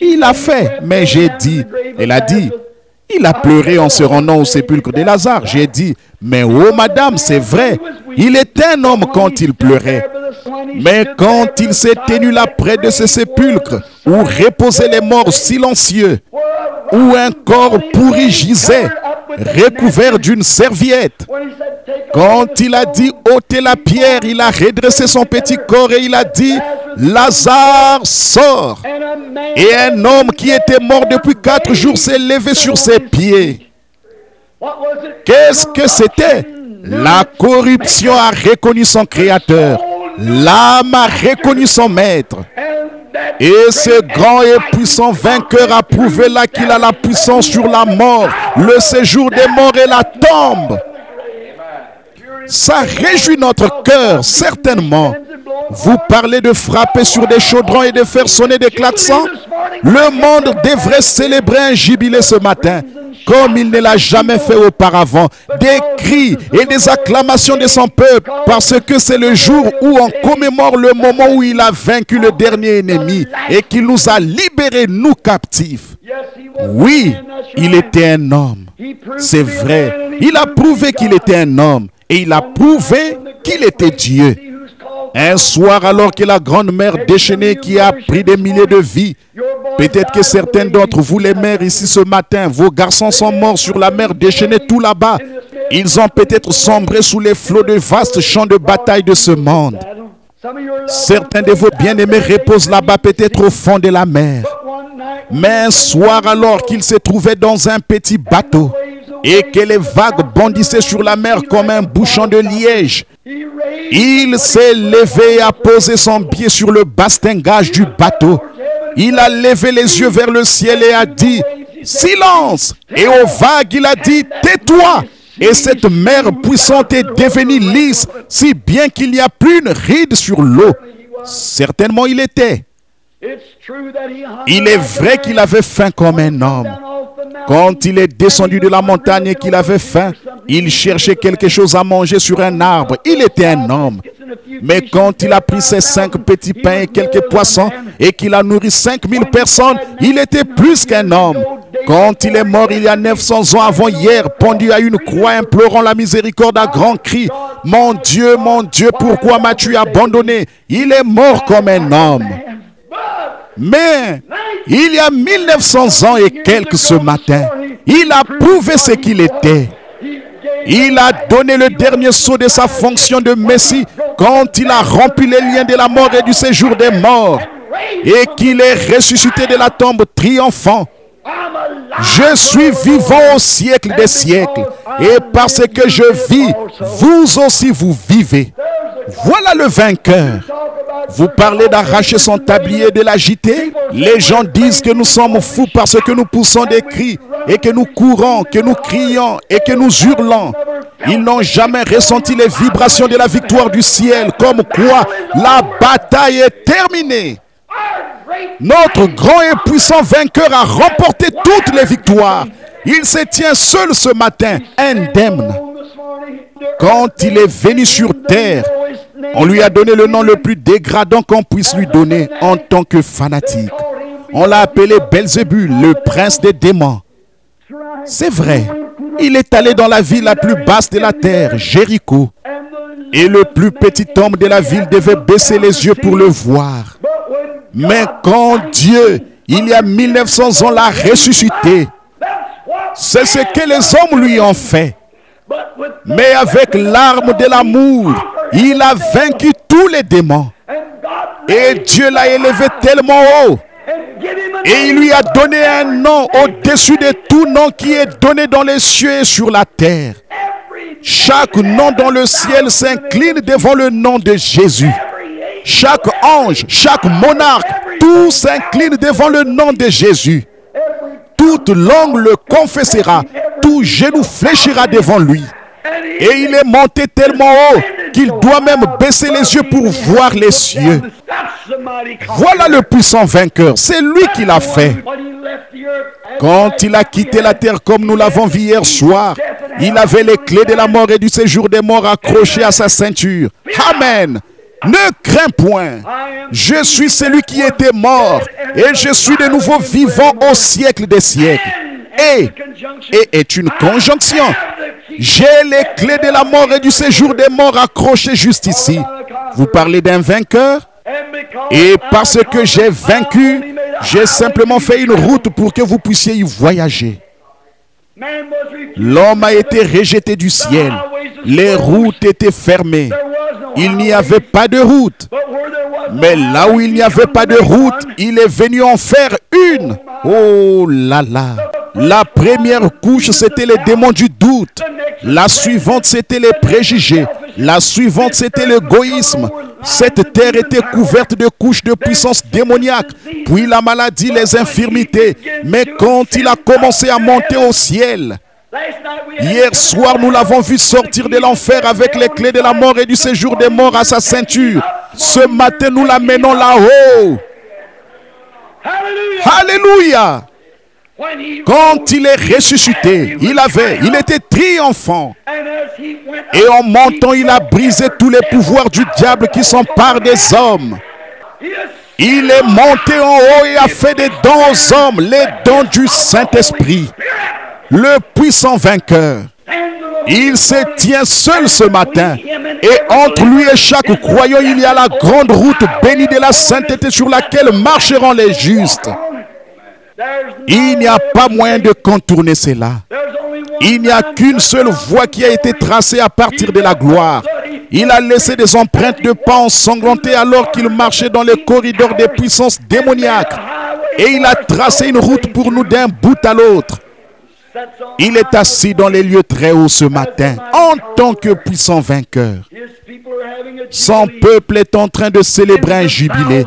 Il a fait, mais j'ai dit, elle a dit, il a pleuré en se rendant au sépulcre de Lazare. J'ai dit, mais oh madame, c'est vrai, il était un homme quand il pleurait. Mais quand il s'est tenu là près de ce sépulcre, où reposaient les morts silencieux, où un corps pourri gisait, recouvert d'une serviette. Quand il a dit ôtez la pierre, il a redressé son petit corps et il a dit Lazare, sort. Et un homme qui était mort depuis 4 jours s'est levé sur ses pieds. Qu'est-ce que c'était? La corruption a reconnu son créateur. L'âme a reconnu son maître. Et ce grand et puissant vainqueur a prouvé là qu'il a la puissance sur la mort, le séjour des morts et la tombe. Ça réjouit notre cœur, certainement. Vous parlez de frapper sur des chaudrons et de faire sonner des klaxons. Le monde devrait célébrer un jubilé ce matin, comme il ne l'a jamais fait auparavant. Des cris et des acclamations de son peuple, parce que c'est le jour où on commémore le moment où il a vaincu le dernier ennemi et qu'il nous a libérés, nous captifs. Oui, il était un homme. C'est vrai. Il a prouvé qu'il était un homme et il a prouvé qu'il était Dieu. Un soir, alors que la grande mer déchaînée qui a pris des milliers de vies, peut-être que certains d'entre vous, les mères ici ce matin, vos garçons sont morts sur la mer déchaînée tout là-bas. Ils ont peut-être sombré sous les flots de vastes champs de bataille de ce monde. Certains de vos bien-aimés reposent là-bas, peut-être au fond de la mer. Mais un soir, alors qu'ils se trouvaient dans un petit bateau et que les vagues bondissaient sur la mer comme un bouchon de liège, il s'est levé et a posé son pied sur le bastingage du bateau. Il a levé les yeux vers le ciel et a dit « Silence !» Et aux vagues, il a dit « Tais-toi !» Et cette mer puissante est devenue lisse, si bien qu'il n'y a plus une ride sur l'eau. Certainement il était. Il est vrai qu'il avait faim comme un homme. Quand il est descendu de la montagne et qu'il avait faim, il cherchait quelque chose à manger sur un arbre. Il était un homme. Mais quand il a pris ses 5 petits pains et quelques poissons et qu'il a nourri 5000 personnes, il était plus qu'un homme. Quand il est mort il y a 900 ans avant hier, pendu à une croix, implorant la miséricorde à grands cris, « Mon Dieu, pourquoi m'as-tu abandonné ?» Il est mort comme un homme. Mais il y a 1900 ans et quelques ce matin, il a prouvé ce qu'il était. Il a donné le dernier saut de sa fonction de Messie quand il a rompu les liens de la mort et du séjour des morts et qu'il est ressuscité de la tombe triomphant. Je suis vivant au siècle des siècles et parce que je vis, vous aussi vous vivez. Voilà le vainqueur. Vous parlez d'arracher son tablier et de l'agiter. Les gens disent que nous sommes fous parce que nous poussons des cris et que nous courons, que nous crions et que nous hurlons. Ils n'ont jamais ressenti les vibrations de la victoire du ciel, comme quoi la bataille est terminée. Notre grand et puissant vainqueur a remporté toutes les victoires. Il se tient seul ce matin, indemne. Quand il est venu sur terre, on lui a donné le nom le plus dégradant qu'on puisse lui donner en tant que fanatique. On l'a appelé Belzébul, le prince des démons. C'est vrai, il est allé dans la ville la plus basse de la terre, Jéricho. Et le plus petit homme de la ville devait baisser les yeux pour le voir. Mais quand Dieu, il y a 1900 ans, l'a ressuscité, c'est ce que les hommes lui ont fait. Mais avec l'arme de l'amour, il a vaincu tous les démons. Et Dieu l'a élevé tellement haut. Et il lui a donné un nom au-dessus de tout nom qui est donné dans les cieux et sur la terre. Chaque nom dans le ciel s'incline devant le nom de Jésus. Chaque ange, chaque monarque, tout s'incline devant le nom de Jésus. Toute langue le confessera, tout genou fléchira devant lui. Et il est monté tellement haut qu'il doit même baisser les yeux pour voir les cieux. Voilà le puissant vainqueur, c'est lui qui l'a fait. Quand il a quitté la terre comme nous l'avons vu hier soir, il avait les clés de la mort et du séjour des morts accrochées à sa ceinture. Amen. Ne crains point. Je suis celui qui était mort et je suis de nouveau vivant au siècle des siècles. Et est une conjonction. J'ai les clés de la mort et du séjour des morts accrochées juste ici. Vous parlez d'un vainqueur? Et parce que j'ai vaincu, J'ai simplement fait une route pour que vous puissiez y voyager. L'homme a été rejeté du ciel. Les routes étaient fermées. Il n'y avait pas de route. Mais là où il n'y avait pas de route, il est venu en faire une. Oh là là. La première couche, c'était les démons du doute. La suivante, c'était les préjugés. La suivante, c'était l'égoïsme. Cette terre était couverte de couches de puissance démoniaque. Puis la maladie, les infirmités. Mais quand il a commencé à monter au ciel, hier soir, nous l'avons vu sortir de l'enfer avec les clés de la mort et du séjour des morts à sa ceinture. Ce matin, nous l'amenons là-haut. Alléluia! Quand il est ressuscité, il était triomphant. Et en montant, il a brisé tous les pouvoirs du diable qui s'emparent des hommes. Il est monté en haut et a fait des dons aux hommes, les dons du Saint-Esprit, le puissant vainqueur. Il se tient seul ce matin. Et entre lui et chaque croyant, il y a la grande route bénie de la sainteté sur laquelle marcheront les justes. Il n'y a pas moyen de contourner cela. Il n'y a qu'une seule voie qui a été tracée à partir de la gloire. Il a laissé des empreintes de pas ensanglantés alors qu'il marchait dans les corridors des puissances démoniaques. Et il a tracé une route pour nous d'un bout à l'autre. Il est assis dans les lieux très hauts ce matin en tant que puissant vainqueur. Son peuple est en train de célébrer un jubilé.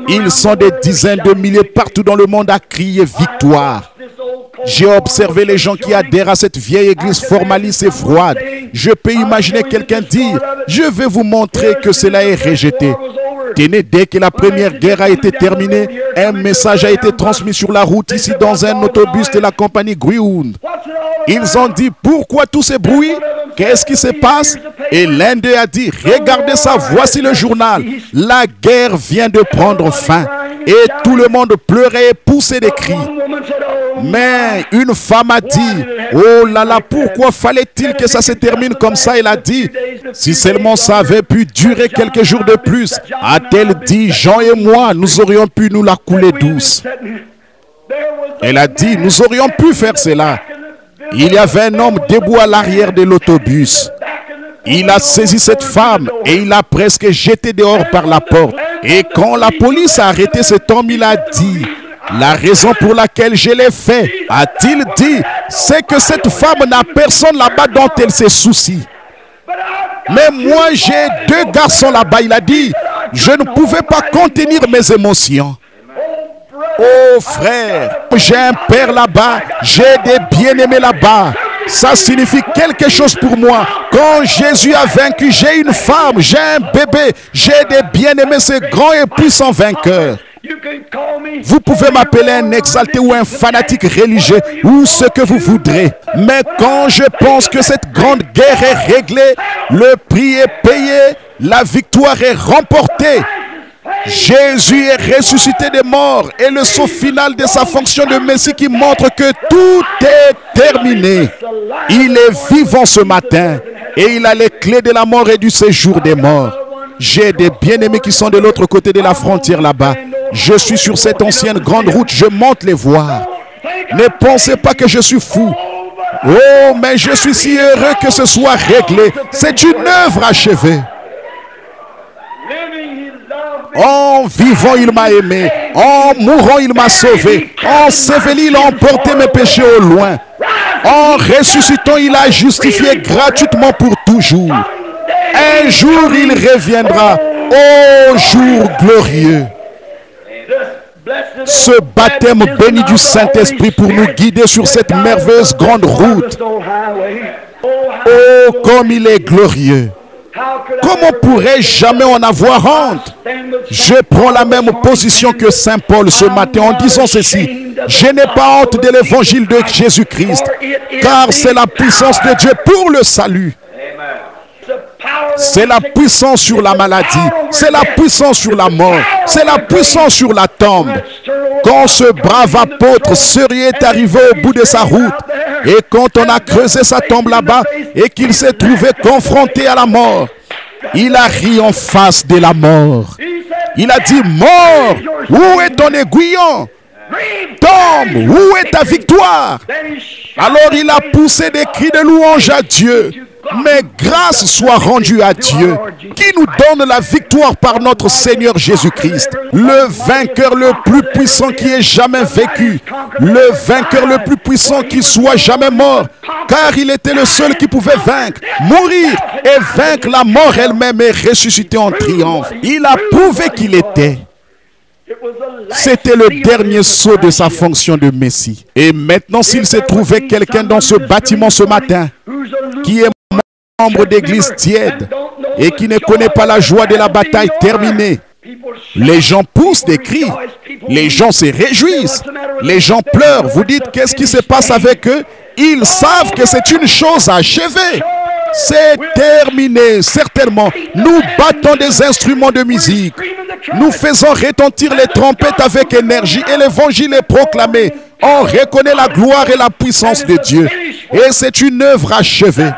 Ils sont des dizaines de milliers partout dans le monde à crier victoire. J'ai observé les gens qui adhèrent à cette vieille église formaliste et froide. Je peux imaginer quelqu'un dire, je vais vous montrer que cela est rejeté. Tenez, dès que la première guerre a été terminée, un message a été transmis sur la route ici dans un autobus de la compagnie Greyhound. Ils ont dit, pourquoi tous ces bruits? Qu'est-ce qui se passe? Et l'un d'eux a dit, regardez ça, voici le journal. La guerre vient de prendre fin. Et tout le monde pleurait et poussait des cris. Mais une femme a dit, oh là là, pourquoi fallait-il que ça se termine comme ça? Elle a dit, si seulement ça avait pu durer quelques jours de plus, a-t-elle dit, Jean et moi, nous aurions pu nous la couler douce. Elle a dit, nous aurions pu faire cela. Il y avait un homme debout à l'arrière de l'autobus. Il a saisi cette femme et il l'a presque jeté dehors par la porte. Et quand la police a arrêté cet homme, il a dit, la raison pour laquelle je l'ai fait, a-t-il dit, c'est que cette femme n'a personne là-bas dont elle se soucie. Mais moi, j'ai 2 garçons là-bas. Il a dit, je ne pouvais pas contenir mes émotions. Oh frère, j'ai un père là-bas, j'ai des bien-aimés là-bas. Ça signifie quelque chose pour moi. Quand Jésus a vaincu, j'ai une femme, j'ai un bébé, j'ai des bien-aimés, ce grand et puissant vainqueur. Vous pouvez m'appeler un exalté ou un fanatique religieux ou ce que vous voudrez. Mais quand je pense que cette grande guerre est réglée, le prix est payé, la victoire est remportée. Jésus est ressuscité des morts et le saut final de sa fonction de Messie qui montre que tout est terminé. Il est vivant ce matin et il a les clés de la mort et du séjour des morts. J'ai des bien-aimés qui sont de l'autre côté de la frontière là-bas. Je suis sur cette ancienne grande route, je monte les voir. Ne pensez pas que je suis fou. Oh, mais je suis si heureux que ce soit réglé. C'est une œuvre achevée. En vivant, il m'a aimé. En mourant, il m'a sauvé. En enseveli, il a emporté mes péchés au loin. En ressuscitant, il a justifié gratuitement pour toujours. Un jour, il reviendra. Ô jour glorieux. Ce baptême béni du Saint-Esprit pour nous guider sur cette merveilleuse grande route. Oh, comme il est glorieux. Comment pourrais-je jamais en avoir honte? Je prends la même position que Saint Paul ce matin en disant ceci. Je n'ai pas honte de l'évangile de Jésus-Christ, car c'est la puissance de Dieu pour le salut. C'est la puissance sur la maladie, c'est la puissance sur la mort, c'est la puissance sur la tombe. Quand ce brave apôtre sérieux est arrivé au bout de sa route, et quand on a creusé sa tombe là-bas, et qu'il s'est trouvé confronté à la mort, il a ri en face de la mort. Il a dit, mort, où est ton aiguillon? tombe, où est ta victoire? Alors il a poussé des cris de louange à Dieu. Mais grâce soit rendue à Dieu, qui nous donne la victoire par notre Seigneur Jésus-Christ, le vainqueur le plus puissant qui ait jamais vécu, le vainqueur le plus puissant qui soit jamais mort, car il était le seul qui pouvait vaincre, mourir et vaincre la mort elle-même et ressusciter en triomphe. Il a prouvé qu'il était. C'était le dernier saut de sa fonction de Messie. Et maintenant, s'il se trouvait quelqu'un dans ce bâtiment ce matin qui est membre d'église tiède et qui ne connaît pas la joie de la bataille terminée, les gens poussent des cris, les gens se réjouissent, les gens pleurent. Vous dites, qu'est-ce qui se passe avec eux? Ils savent que c'est une chose achevée. C'est terminé, certainement. Nous battons des instruments de musique. Nous faisons retentir les trompettes avec énergie et l'évangile est proclamé. On reconnaît la gloire et la puissance de Dieu. Et c'est une œuvre achevée.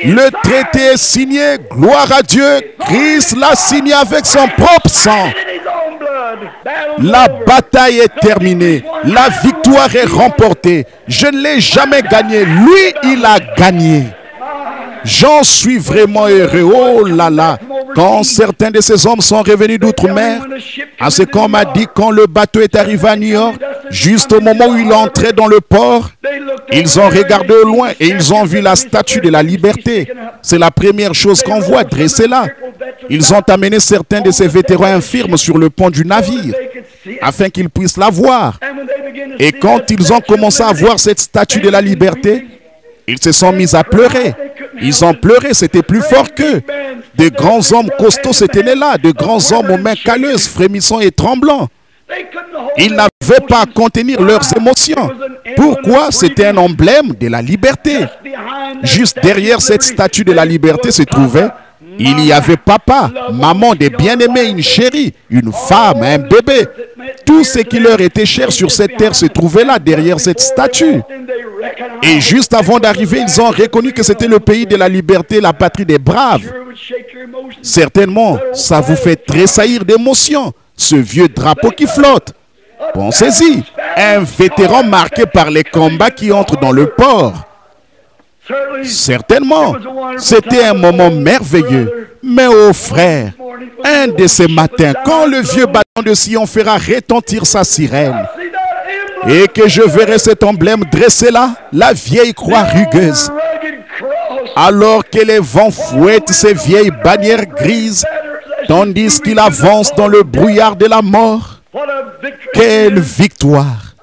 Le traité est signé, gloire à Dieu. Christ l'a signé avec son propre sang. La bataille est terminée. La victoire est remportée. Je ne l'ai jamais gagnée. Lui, il a gagné. J'en suis vraiment heureux. Oh là là. Quand certains de ces hommes sont revenus d'outre-mer, à ce qu'on m'a dit quand le bateau est arrivé à New York, juste au moment où il entrait dans le port, ils ont regardé au loin et ils ont vu la statue de la liberté. C'est la première chose qu'on voit dressée là. Ils ont amené certains de ces vétérans infirmes sur le pont du navire afin qu'ils puissent la voir. Et quand ils ont commencé à voir cette statue de la liberté, ils se sont mis à pleurer. Ils ont pleuré, c'était plus fort qu'eux. De grands hommes costauds s'étaient là, de grands hommes aux mains calleuses, frémissants et tremblants. Ils n'avaient pas à contenir leurs émotions. Pourquoi? C'était un emblème de la liberté. Juste derrière cette statue de la liberté se trouvait, il y avait papa, maman, des bien-aimés, une chérie, une femme, un bébé. Tout ce qui leur était cher sur cette terre se trouvait là, derrière cette statue. Et juste avant d'arriver, ils ont reconnu que c'était le pays de la liberté, la patrie des braves. Certainement, ça vous fait tressaillir d'émotion, ce vieux drapeau qui flotte. Pensez-y, un vétéran marqué par les combats qui entrent dans le port. Certainement, c'était un moment merveilleux. Mais oh frère, un de ces matins, quand le vieux bâton de Sion fera retentir sa sirène, et que je verrai cet emblème dressé là, la vieille croix rugueuse, alors que les vents fouettent ces vieilles bannières grises, tandis qu'il avance dans le brouillard de la mort, quelle victoire!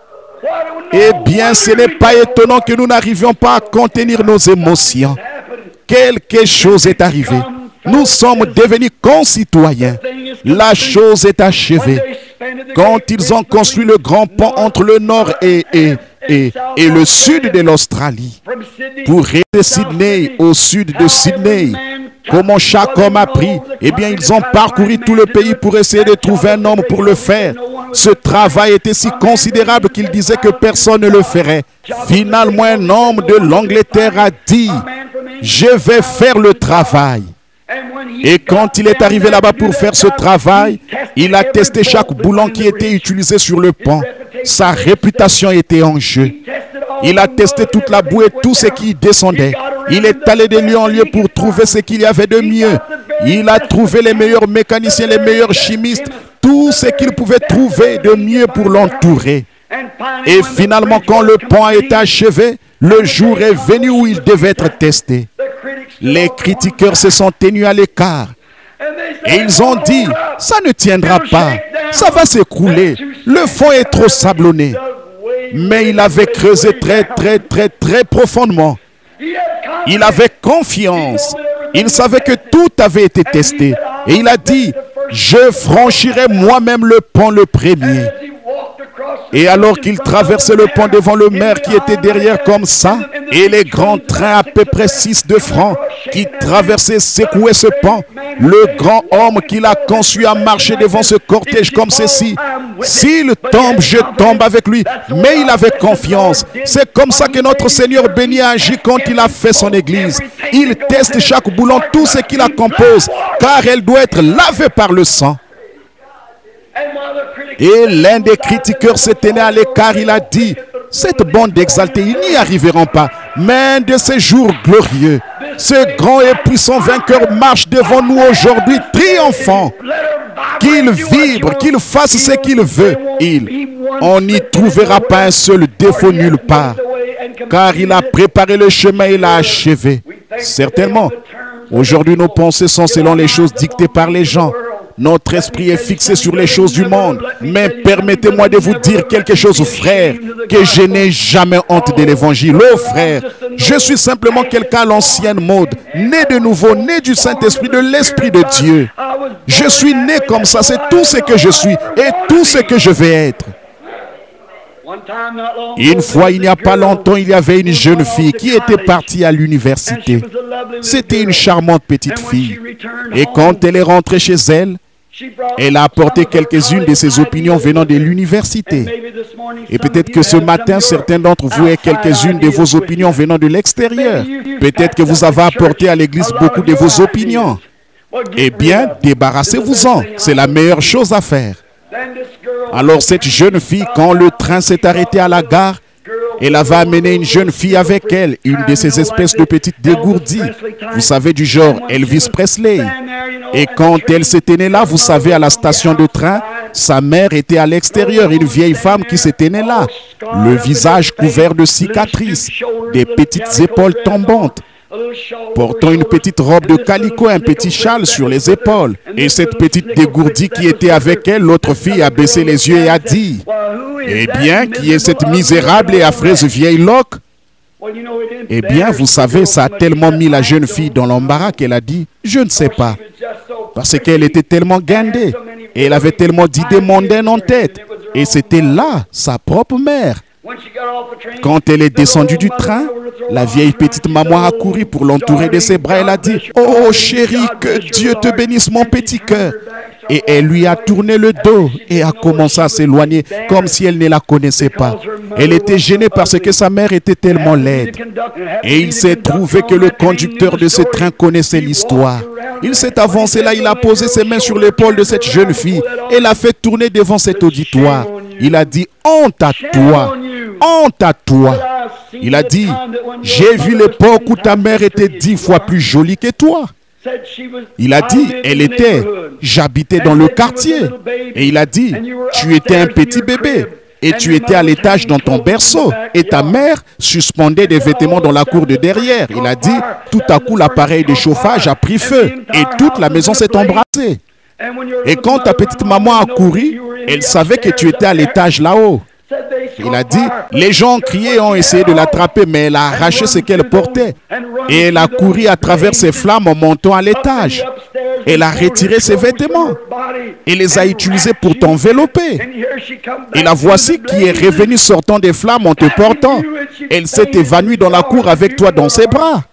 Eh bien, ce n'est pas étonnant que nous n'arrivions pas à contenir nos émotions. Quelque chose est arrivé. Nous sommes devenus concitoyens. La chose est achevée. Quand ils ont construit le grand pont entre le nord et le sud de l'Australie, pour rester de Sydney au sud de Sydney, comment chaque homme a pris, eh bien, ils ont parcouru tout le pays pour essayer de trouver un homme pour le faire. Ce travail était si considérable qu'il disait que personne ne le ferait. Finalement, un homme de l'Angleterre a dit, je vais faire le travail. Et quand il est arrivé là-bas pour faire ce travail, il a testé chaque boulon qui était utilisé sur le pont. Sa réputation était en jeu. Il a testé toute la boue et tout ce qui y descendait. Il est allé de lieu en lieu pour trouver ce qu'il y avait de mieux. Il a trouvé les meilleurs mécaniciens, les meilleurs chimistes, tout ce qu'il pouvait trouver de mieux pour l'entourer. Et finalement, quand le pont a été achevé, le jour est venu où il devait être testé. Les critiqueurs se sont tenus à l'écart. Et ils ont dit, ça ne tiendra pas, ça va s'écrouler, le fond est trop sablonné. Mais il avait creusé très profondément. Il avait confiance. Il savait que tout avait été testé. Et il a dit, je franchirai moi-même le pont le premier. Et alors qu'il traversait le pont devant le maire qui était derrière comme ça, et les grands trains à peu près 6 de francs qui traversaient, secouaient ce pont, le grand homme qu'il a conçu a marché devant ce cortège comme ceci. S'il tombe, je tombe avec lui. Mais il avait confiance. C'est comme ça que notre Seigneur béni a agi quand il a fait son église. Il teste chaque boulon, tout ce qui la compose, car elle doit être lavée par le sang. Et l'un des critiqueurs s'est tenu à l'écart, il a dit, cette bande d'exaltés, ils n'y arriveront pas. Mais de ces jours glorieux, ce grand et puissant vainqueur marche devant nous aujourd'hui, triomphant. Qu'il vibre, qu'il fasse ce qu'il veut, on n'y trouvera pas un seul défaut nulle part. Car il a préparé le chemin, il a achevé. Certainement, aujourd'hui nos pensées sont selon les choses dictées par les gens. Notre esprit est fixé sur les choses du monde. Mais permettez-moi de vous dire quelque chose, frère, que je n'ai jamais honte de l'évangile. Oh frère, je suis simplement quelqu'un à l'ancienne mode, né de nouveau, né du Saint-Esprit, de l'Esprit de Dieu. Je suis né comme ça, c'est tout ce que je suis et tout ce que je vais être. Une fois, il n'y a pas longtemps, il y avait une jeune fille qui était partie à l'université. C'était une charmante petite fille. Et quand elle est rentrée chez elle, elle a apporté quelques-unes de ses opinions venant de l'université. Et peut-être que ce matin, certains d'entre vous aient quelques-unes de vos opinions venant de l'extérieur. Peut-être que vous avez apporté à l'église beaucoup de vos opinions. Eh bien, débarrassez-vous-en. C'est la meilleure chose à faire. Alors cette jeune fille, quand le train s'est arrêté à la gare, elle avait amené une jeune fille avec elle, une de ces espèces de petites dégourdies. Vous savez, du genre Elvis Presley. Et quand elle s'était née là, vous savez, à la station de train, sa mère était à l'extérieur, une vieille femme qui s'était née là. Le visage couvert de cicatrices, des petites épaules tombantes, portant une petite robe de calicot, un petit châle sur les épaules. Et cette petite dégourdie qui était avec elle, l'autre fille a baissé les yeux et a dit, « Eh bien, qui est cette misérable et affreuse vieille loque ?» Eh bien, vous savez, ça a tellement mis la jeune fille dans l'embarras qu'elle a dit, « Je ne sais pas. » Parce qu'elle était tellement guindée. Et elle avait tellement d'idées mondaines en tête. Et c'était là, sa propre mère. Quand elle est descendue du train, la vieille petite maman a couru pour l'entourer de ses bras. Elle a dit, « Oh chérie, que Dieu te bénisse mon petit cœur. » Et elle lui a tourné le dos et a commencé à s'éloigner comme si elle ne la connaissait pas. Elle était gênée parce que sa mère était tellement laide. Et il s'est trouvé que le conducteur de ce train connaissait l'histoire. Il s'est avancé là, il a posé ses mains sur l'épaule de cette jeune fille et l'a fait tourner devant cet auditoire. Il a dit, « Honte à toi, honte à toi. » Il a dit, « J'ai vu l'époque où ta mère était 10 fois plus jolie que toi. » Il a dit, elle était, j'habitais dans le quartier. Et il a dit, tu étais un petit bébé. Et tu étais à l'étage dans ton berceau. Et ta mère suspendait des vêtements dans la cour de derrière. Il a dit, tout à coup l'appareil de chauffage a pris feu. Et toute la maison s'est embrasée. Et quand ta petite maman a couru, elle savait que tu étais à l'étage là-haut. Il a dit, les gens ont crié et ont essayé de l'attraper, mais elle a arraché ce qu'elle portait. Et elle a couru à travers ces flammes en montant à l'étage. Elle a retiré ses vêtements et les a utilisés pour t'envelopper. Et la voici qui est revenue sortant des flammes en te portant. Elle s'est évanouie dans la cour avec toi dans ses bras.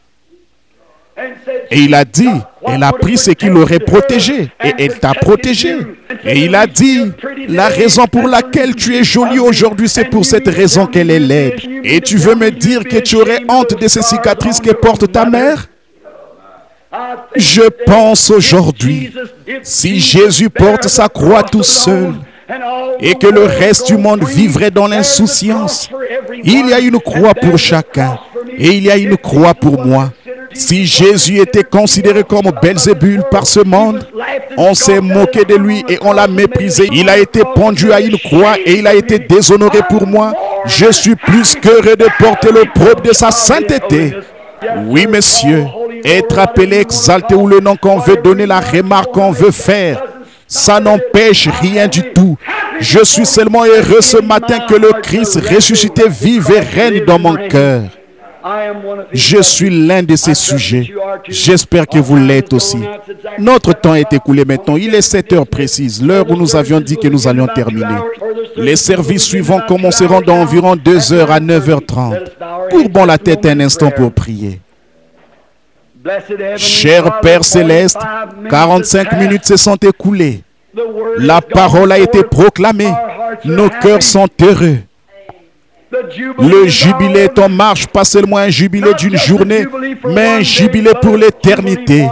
Et il a dit, elle a pris ce qui l'aurait protégé et elle t'a protégé. Et il a dit, la raison pour laquelle tu es jolie aujourd'hui, c'est pour cette raison qu'elle est laide. Et tu veux me dire que tu aurais honte de ces cicatrices que porte ta mère? Je pense aujourd'hui, si Jésus porte sa croix tout seul et que le reste du monde vivrait dans l'insouciance, il y a une croix pour chacun et il y a une croix pour moi. Si Jésus était considéré comme Belzébul par ce monde, on s'est moqué de lui et on l'a méprisé. Il a été pendu à une croix et il a été déshonoré pour moi. Je suis plus qu'heureux de porter l'opprobre de sa sainteté. Oui, monsieur, être appelé, exalté ou le nom qu'on veut donner, la remarque qu'on veut faire, ça n'empêche rien du tout. Je suis seulement heureux ce matin que le Christ ressuscité vive et règne dans mon cœur. Je suis l'un de ces sujets. J'espère que vous l'êtes aussi. Notre temps est écoulé maintenant. Il est 7 heures précises, l'heure où nous avions dit que nous allions terminer. Les services suivants commenceront dans environ 2 heures à 9h30. Courbons la tête un instant pour prier. Cher Père Céleste, 45 minutes se sont écoulées. La parole a été proclamée. Nos cœurs sont heureux. Le jubilé est en marche, pas seulement un jubilé d'une journée, mais un jubilé pour l'éternité.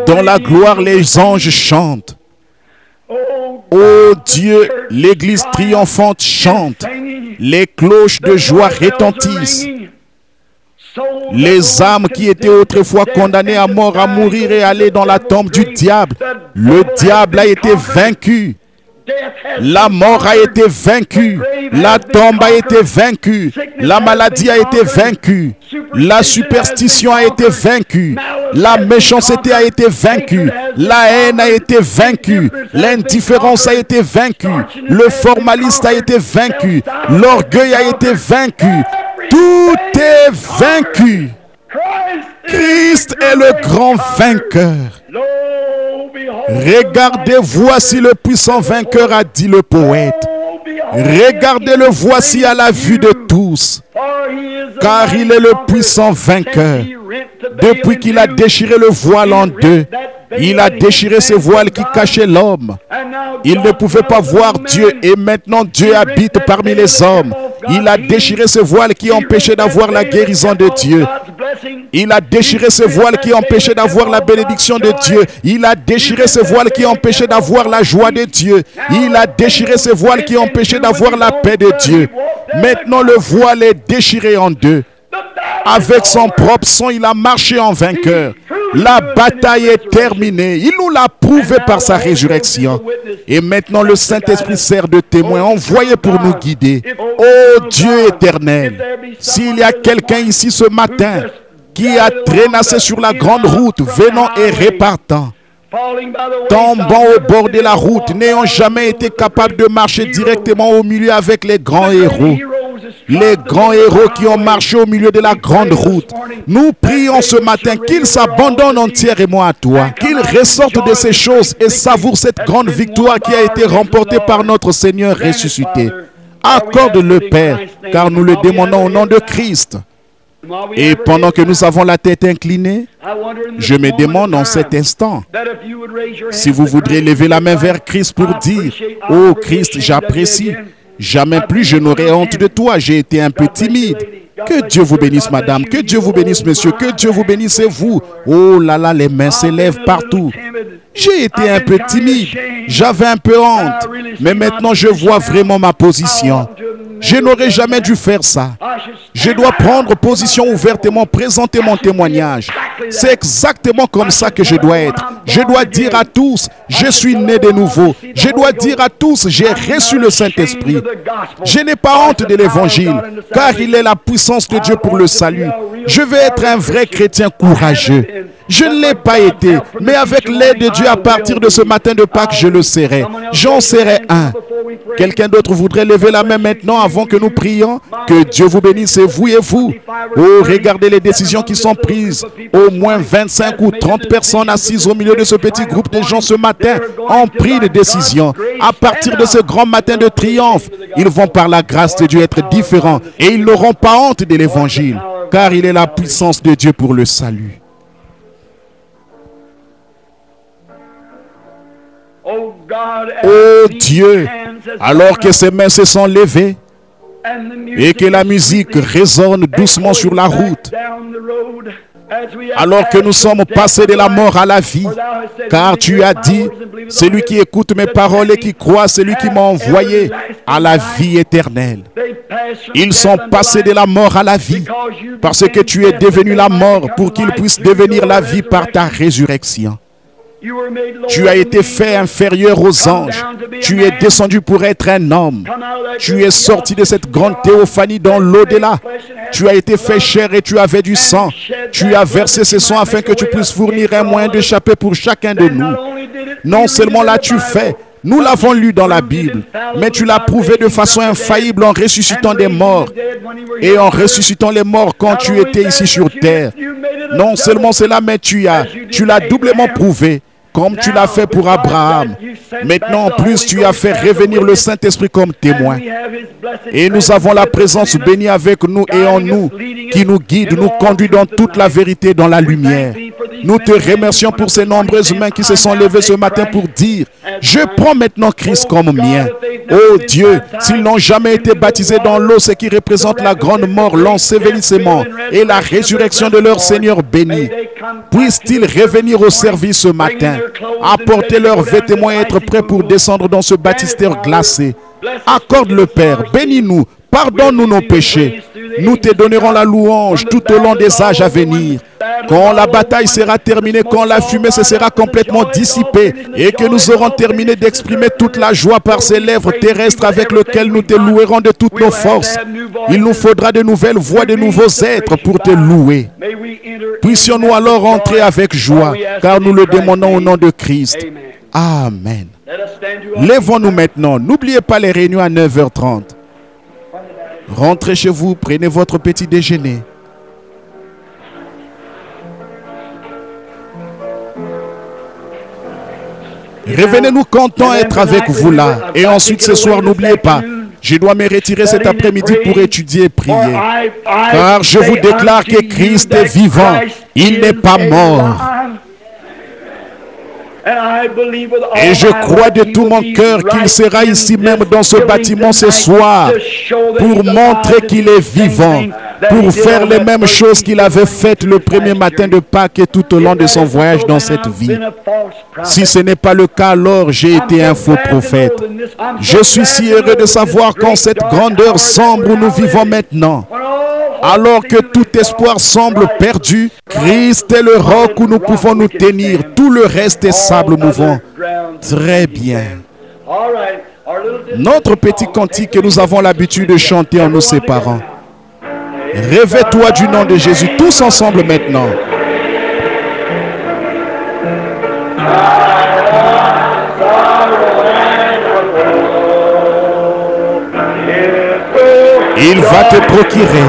Dans la gloire, les anges chantent. Ô Dieu, l'Église triomphante chante. Les cloches de joie retentissent. Les âmes qui étaient autrefois condamnées à mort, à mourir et aller dans la tombe du diable, le diable a été vaincu. La mort a été vaincue. La tombe a été vaincue. La maladie a été vaincue. La superstition a été vaincue. La méchanceté a été vaincue. La haine a été vaincue. L'indifférence a été vaincue. Le formalisme a été vaincu. L'orgueil a été vaincu. Tout est vaincu. Christ est le grand vainqueur. Regardez, voici le puissant vainqueur, a dit le poète. Regardez-le, voici à la vue de tous, car il est le puissant vainqueur. Depuis qu'il a déchiré le voile en deux, il a déchiré ce voile qui cachait l'homme. Il ne pouvait pas voir Dieu et maintenant Dieu habite parmi les hommes. Il a déchiré ce voile qui empêchait d'avoir la guérison de Dieu. Il a déchiré ce voile qui empêchait d'avoir la bénédiction de Dieu. Il a déchiré ce voile qui empêchait d'avoir la joie de Dieu. Il a déchiré ce voile qui empêchait d'avoir la paix de Dieu. Maintenant le voile est déchiré en deux. Avec son propre sang, il a marché en vainqueur. La bataille est terminée. Il nous l'a prouvé par sa résurrection. Et maintenant le Saint-Esprit sert de témoin envoyé pour nous guider. Ô Dieu éternel, s'il y a quelqu'un ici ce matin qui a traînassé sur la grande route, venant et repartant, tombant au bord de la route, n'ayant jamais été capable de marcher directement au milieu avec les grands héros. Les grands héros qui ont marché au milieu de la grande route. Nous prions ce matin qu'ils s'abandonnent entièrement à toi, qu'ils ressortent de ces choses et savourent cette grande victoire qui a été remportée par notre Seigneur ressuscité. Accorde-le, Père, car nous le demandons au nom de Christ. Et pendant que nous avons la tête inclinée, je me demande en cet instant si vous voudrez lever la main vers Christ pour dire: « Oh Christ, j'apprécie. Jamais plus je n'aurai honte de toi, j'ai été un peu timide. » Que Dieu vous bénisse, madame. Que Dieu vous bénisse, monsieur. Que Dieu vous bénisse, vous. Oh là là, les mains s'élèvent partout. J'ai été un peu timide. J'avais un peu honte. Mais maintenant, je vois vraiment ma position. Je n'aurais jamais dû faire ça. Je dois prendre position ouvertement, présenter mon témoignage. C'est exactement comme ça que je dois être. Je dois dire à tous, je suis né de nouveau. Je dois dire à tous, j'ai reçu le Saint-Esprit. Je n'ai pas honte de l'Évangile, car il est la puissance de Dieu pour le salut. Je vais être un vrai chrétien courageux. Je ne l'ai pas été, mais avec l'aide de Dieu, à partir de ce matin de Pâques, je le serai. J'en serai un. Quelqu'un d'autre voudrait lever la main maintenant avant que nous prions? Que Dieu vous bénisse, et vous et vous. Oh, regardez les décisions qui sont prises. Au moins 25 ou 30 personnes assises au milieu de ce petit groupe de gens ce matin ont pris des décisions. À partir de ce grand matin de triomphe, ils vont par la grâce de Dieu être différents et ils n'auront pas honte de l'Évangile, car il est la puissance de Dieu pour le salut. Oh Dieu, alors que ses mains se sont levées et que la musique résonne doucement sur la route, alors que nous sommes passés de la mort à la vie, car tu as dit, celui qui écoute mes paroles et qui croit celui qui m'a envoyé à la vie éternelle. Ils sont passés de la mort à la vie, parce que tu es devenu la mort pour qu'ils puissent devenir la vie par ta résurrection. Tu as été fait inférieur aux anges. Tu es descendu pour être un homme. Tu es sorti de cette grande théophanie dans l'au-delà. Tu as été fait chair et tu avais du sang. Tu as versé ce sang afin que tu puisses fournir un moyen d'échapper pour chacun de nous. Non seulement l'as-tu fait, nous l'avons lu dans la Bible, mais tu l'as prouvé de façon infaillible en ressuscitant des morts et en ressuscitant les morts quand tu étais ici sur terre. Non seulement cela, mais tu l'as doublement prouvé, comme tu l'as fait pour Abraham. Maintenant, en plus, tu as fait revenir le Saint-Esprit comme témoin. Et nous avons la présence bénie avec nous et en nous, qui nous guide, nous conduit dans toute la vérité, dans la lumière. Nous te remercions pour ces nombreuses mains qui se sont levées ce matin pour dire: je prends maintenant Christ comme mien. Oh Dieu, s'ils n'ont jamais été baptisés dans l'eau, ce qui représente la grande mort, l'ensevelissement et la résurrection de leur Seigneur béni, puissent-ils revenir au service ce matin apporter leurs vêtements et être prêts pour descendre dans ce baptistère glacé. Accorde le Père, bénis-nous, pardonne-nous nos péchés. Nous te donnerons la louange tout au long des âges à venir. Quand la bataille sera terminée, quand la fumée se sera complètement dissipée et que nous aurons terminé d'exprimer toute la joie par ces lèvres terrestres avec lesquelles nous te louerons de toutes nos forces, il nous faudra de nouvelles voix, de nouveaux êtres pour te louer. Puissions-nous alors entrer avec joie, car nous le demandons au nom de Christ. Amen. Lèvons-nous maintenant. N'oubliez pas les réunions à 9h30. Rentrez chez vous, prenez votre petit déjeuner. Revenez-nous contents d'être avec vous là. Et ensuite ce soir, n'oubliez pas, je dois me retirer cet après-midi pour étudier et prier. Car je vous déclare que Christ est vivant. Il n'est pas mort. Et je crois de tout mon cœur qu'il sera ici même dans ce bâtiment ce soir pour montrer qu'il est vivant, pour faire les mêmes choses qu'il avait faites le premier matin de Pâques et tout au long de son voyage dans cette vie. Si ce n'est pas le cas, alors j'ai été un faux prophète. Je suis si heureux de savoir qu'en cette grandeur sombre où nous vivons maintenant, alors que tout espoir semble perdu, Christ est le roc où nous pouvons nous tenir. Tout le reste est sable mouvant. Très bien. Notre petit cantique que nous avons l'habitude de chanter en nous séparant. Réveille-toi du nom de Jésus, tous ensemble maintenant. Il va te procurer.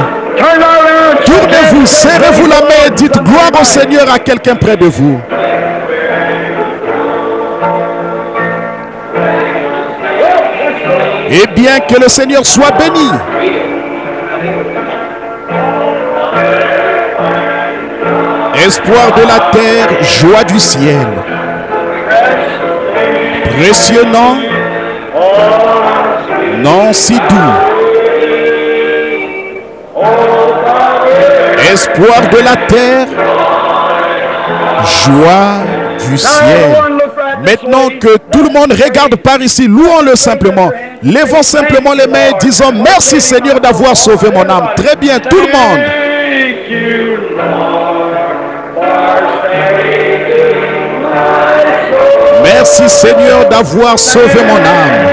Tournez-vous, serrez-vous la main et dites gloire au Seigneur à quelqu'un près de vous. Et bien que le Seigneur soit béni. Espoir de la terre, joie du ciel. Précieux nom, nom si doux. Espoir de la terre, joie du ciel. Maintenant que tout le monde regarde par ici, louons-le simplement. Levons simplement les mains et disons merci Seigneur d'avoir sauvé mon âme. Très bien, tout le monde. Merci Seigneur d'avoir sauvé mon âme.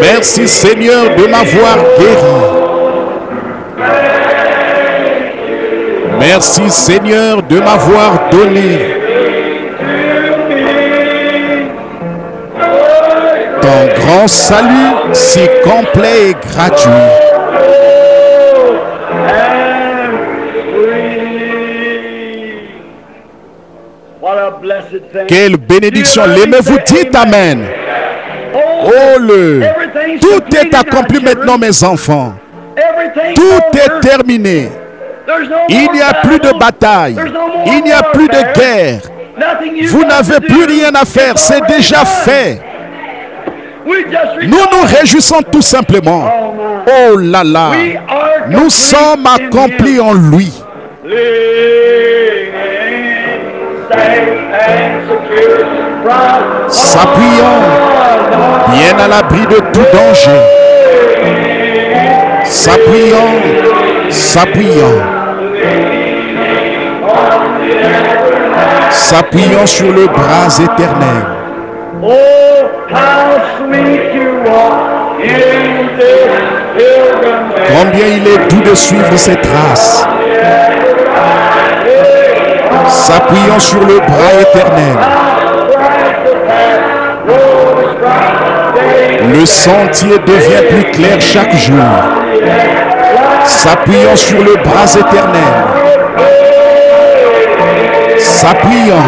Merci Seigneur de m'avoir guéri. Merci Seigneur de m'avoir donné ton grand salut si complet et gratuit. Quelle bénédiction. L'aimez-vous? Dites Amen. Oh, tout est accompli maintenant, mes enfants. Tout est terminé. Il n'y a plus de bataille. Il n'y a plus de guerre. Vous n'avez plus rien à faire. C'est déjà fait. Nous nous réjouissons tout simplement. Oh là là. Nous sommes accomplis en lui. S'appuyant bien à l'abri de tout danger. S'appuyant, s'appuyant sur le bras éternel. Combien il est doux de suivre ses traces. S'appuyant sur le bras éternel. Le sentier devient plus clair chaque jour. S'appuyant sur le bras éternel. S'appuyant.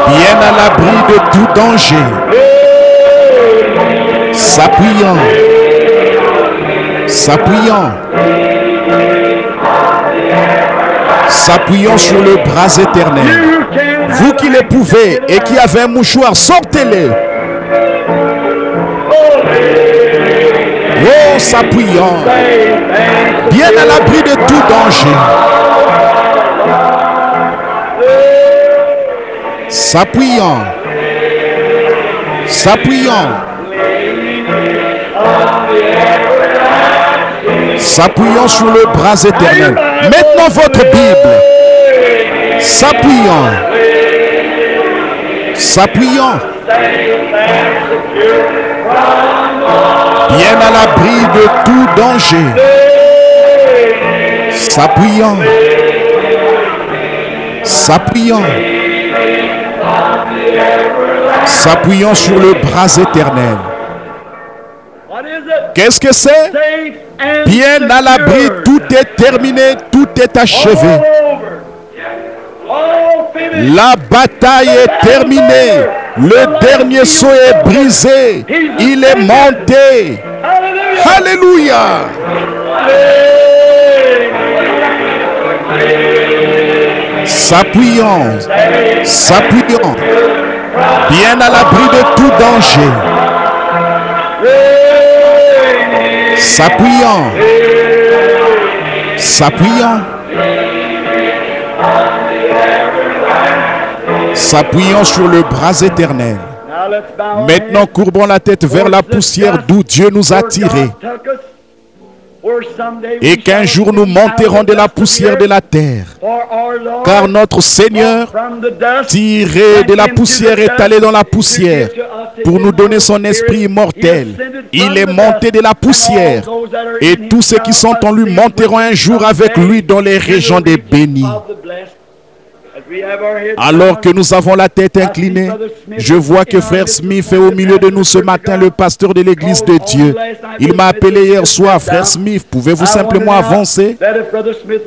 Bien à l'abri de tout danger. S'appuyant sur le bras éternel. Vous qui le pouvez et qui avez un mouchoir, sortez-le. Oh s'appuyant, bien à l'abri de tout danger. S'appuyant, s'appuyant, s'appuyant sur le bras éternel. Maintenant votre Bible, s'appuyant, s'appuyant, bien à l'abri de tout danger, s'appuyant, s'appuyant, s'appuyant sur le bras éternel. Qu'est-ce que c'est? Bien à l'abri, tout est terminé, tout est achevé. La bataille est terminée. Le dernier sceau est brisé. Il est monté. Alléluia. S'appuyant, s'appuyant, bien à l'abri de tout danger. S'appuyant, s'appuyant, s'appuyant sur le bras éternel. Maintenant, courbons la tête vers la poussière d'où Dieu nous a tirés. Et qu'un jour nous monterons de la poussière de la terre. Car notre Seigneur, tiré de la poussière, est allé dans la poussière pour nous donner son esprit immortel. Il est monté de la poussière. Et tous ceux qui sont en lui monteront un jour avec lui dans les régions des bénis. Alors que nous avons la tête inclinée, je vois que Frère Smith est au milieu de nous ce matin, le pasteur de l'église de Dieu. Il m'a appelé hier soir. Frère Smith, pouvez-vous simplement avancer?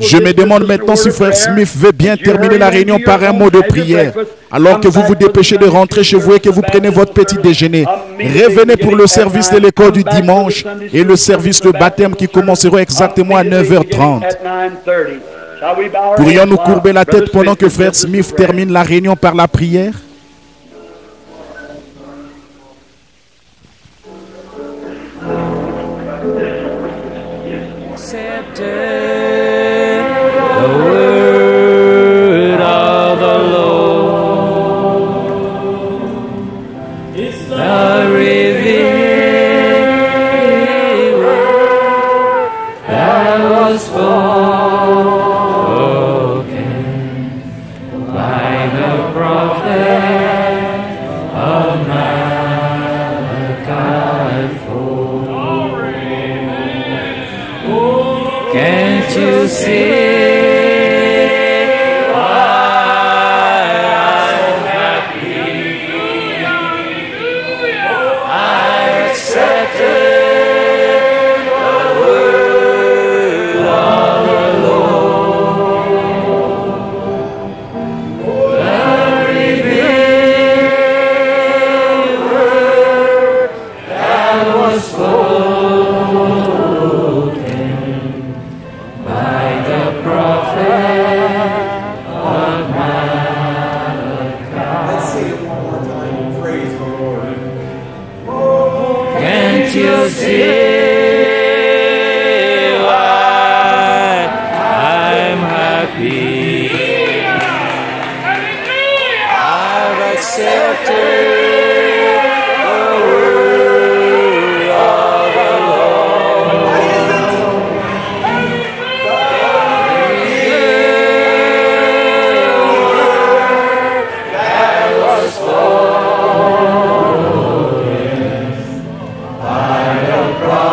Je me demande maintenant si Frère Smith veut bien terminer la réunion par un mot de prière. Alors que vous vous dépêchez de rentrer chez vous et que vous prenez votre petit déjeuner, revenez pour le service de l'école du dimanche et le service de baptême qui commencera exactement à 9h30. Pourrions-nous courber la tête pendant que Frère Smith termine la réunion par la prière? By the cross.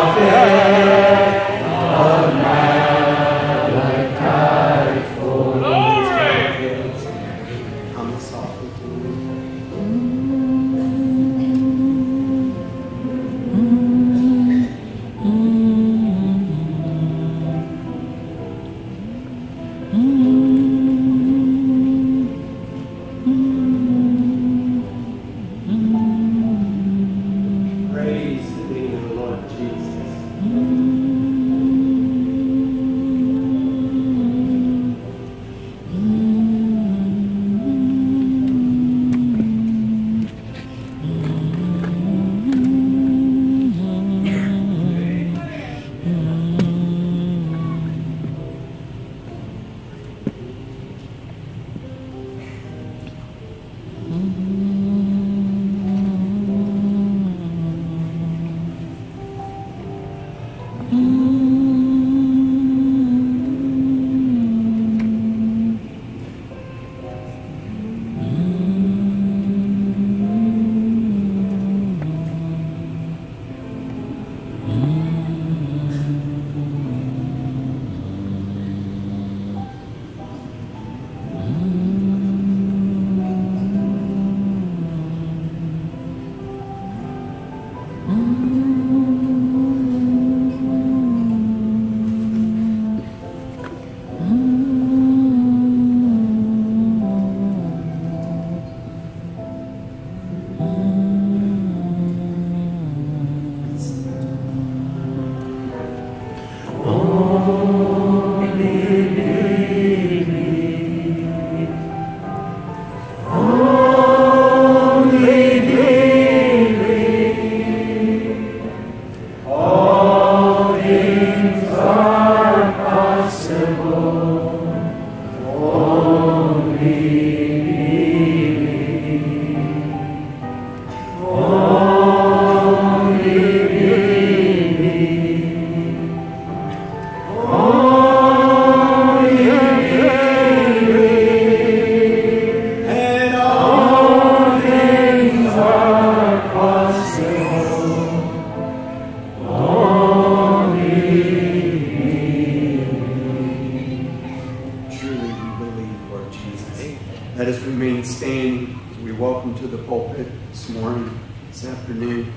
Truly we believe, Lord Jesus. Let us remain standing as we welcome to the pulpit this morning, this afternoon,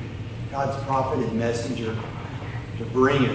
God's prophet and messenger to bring us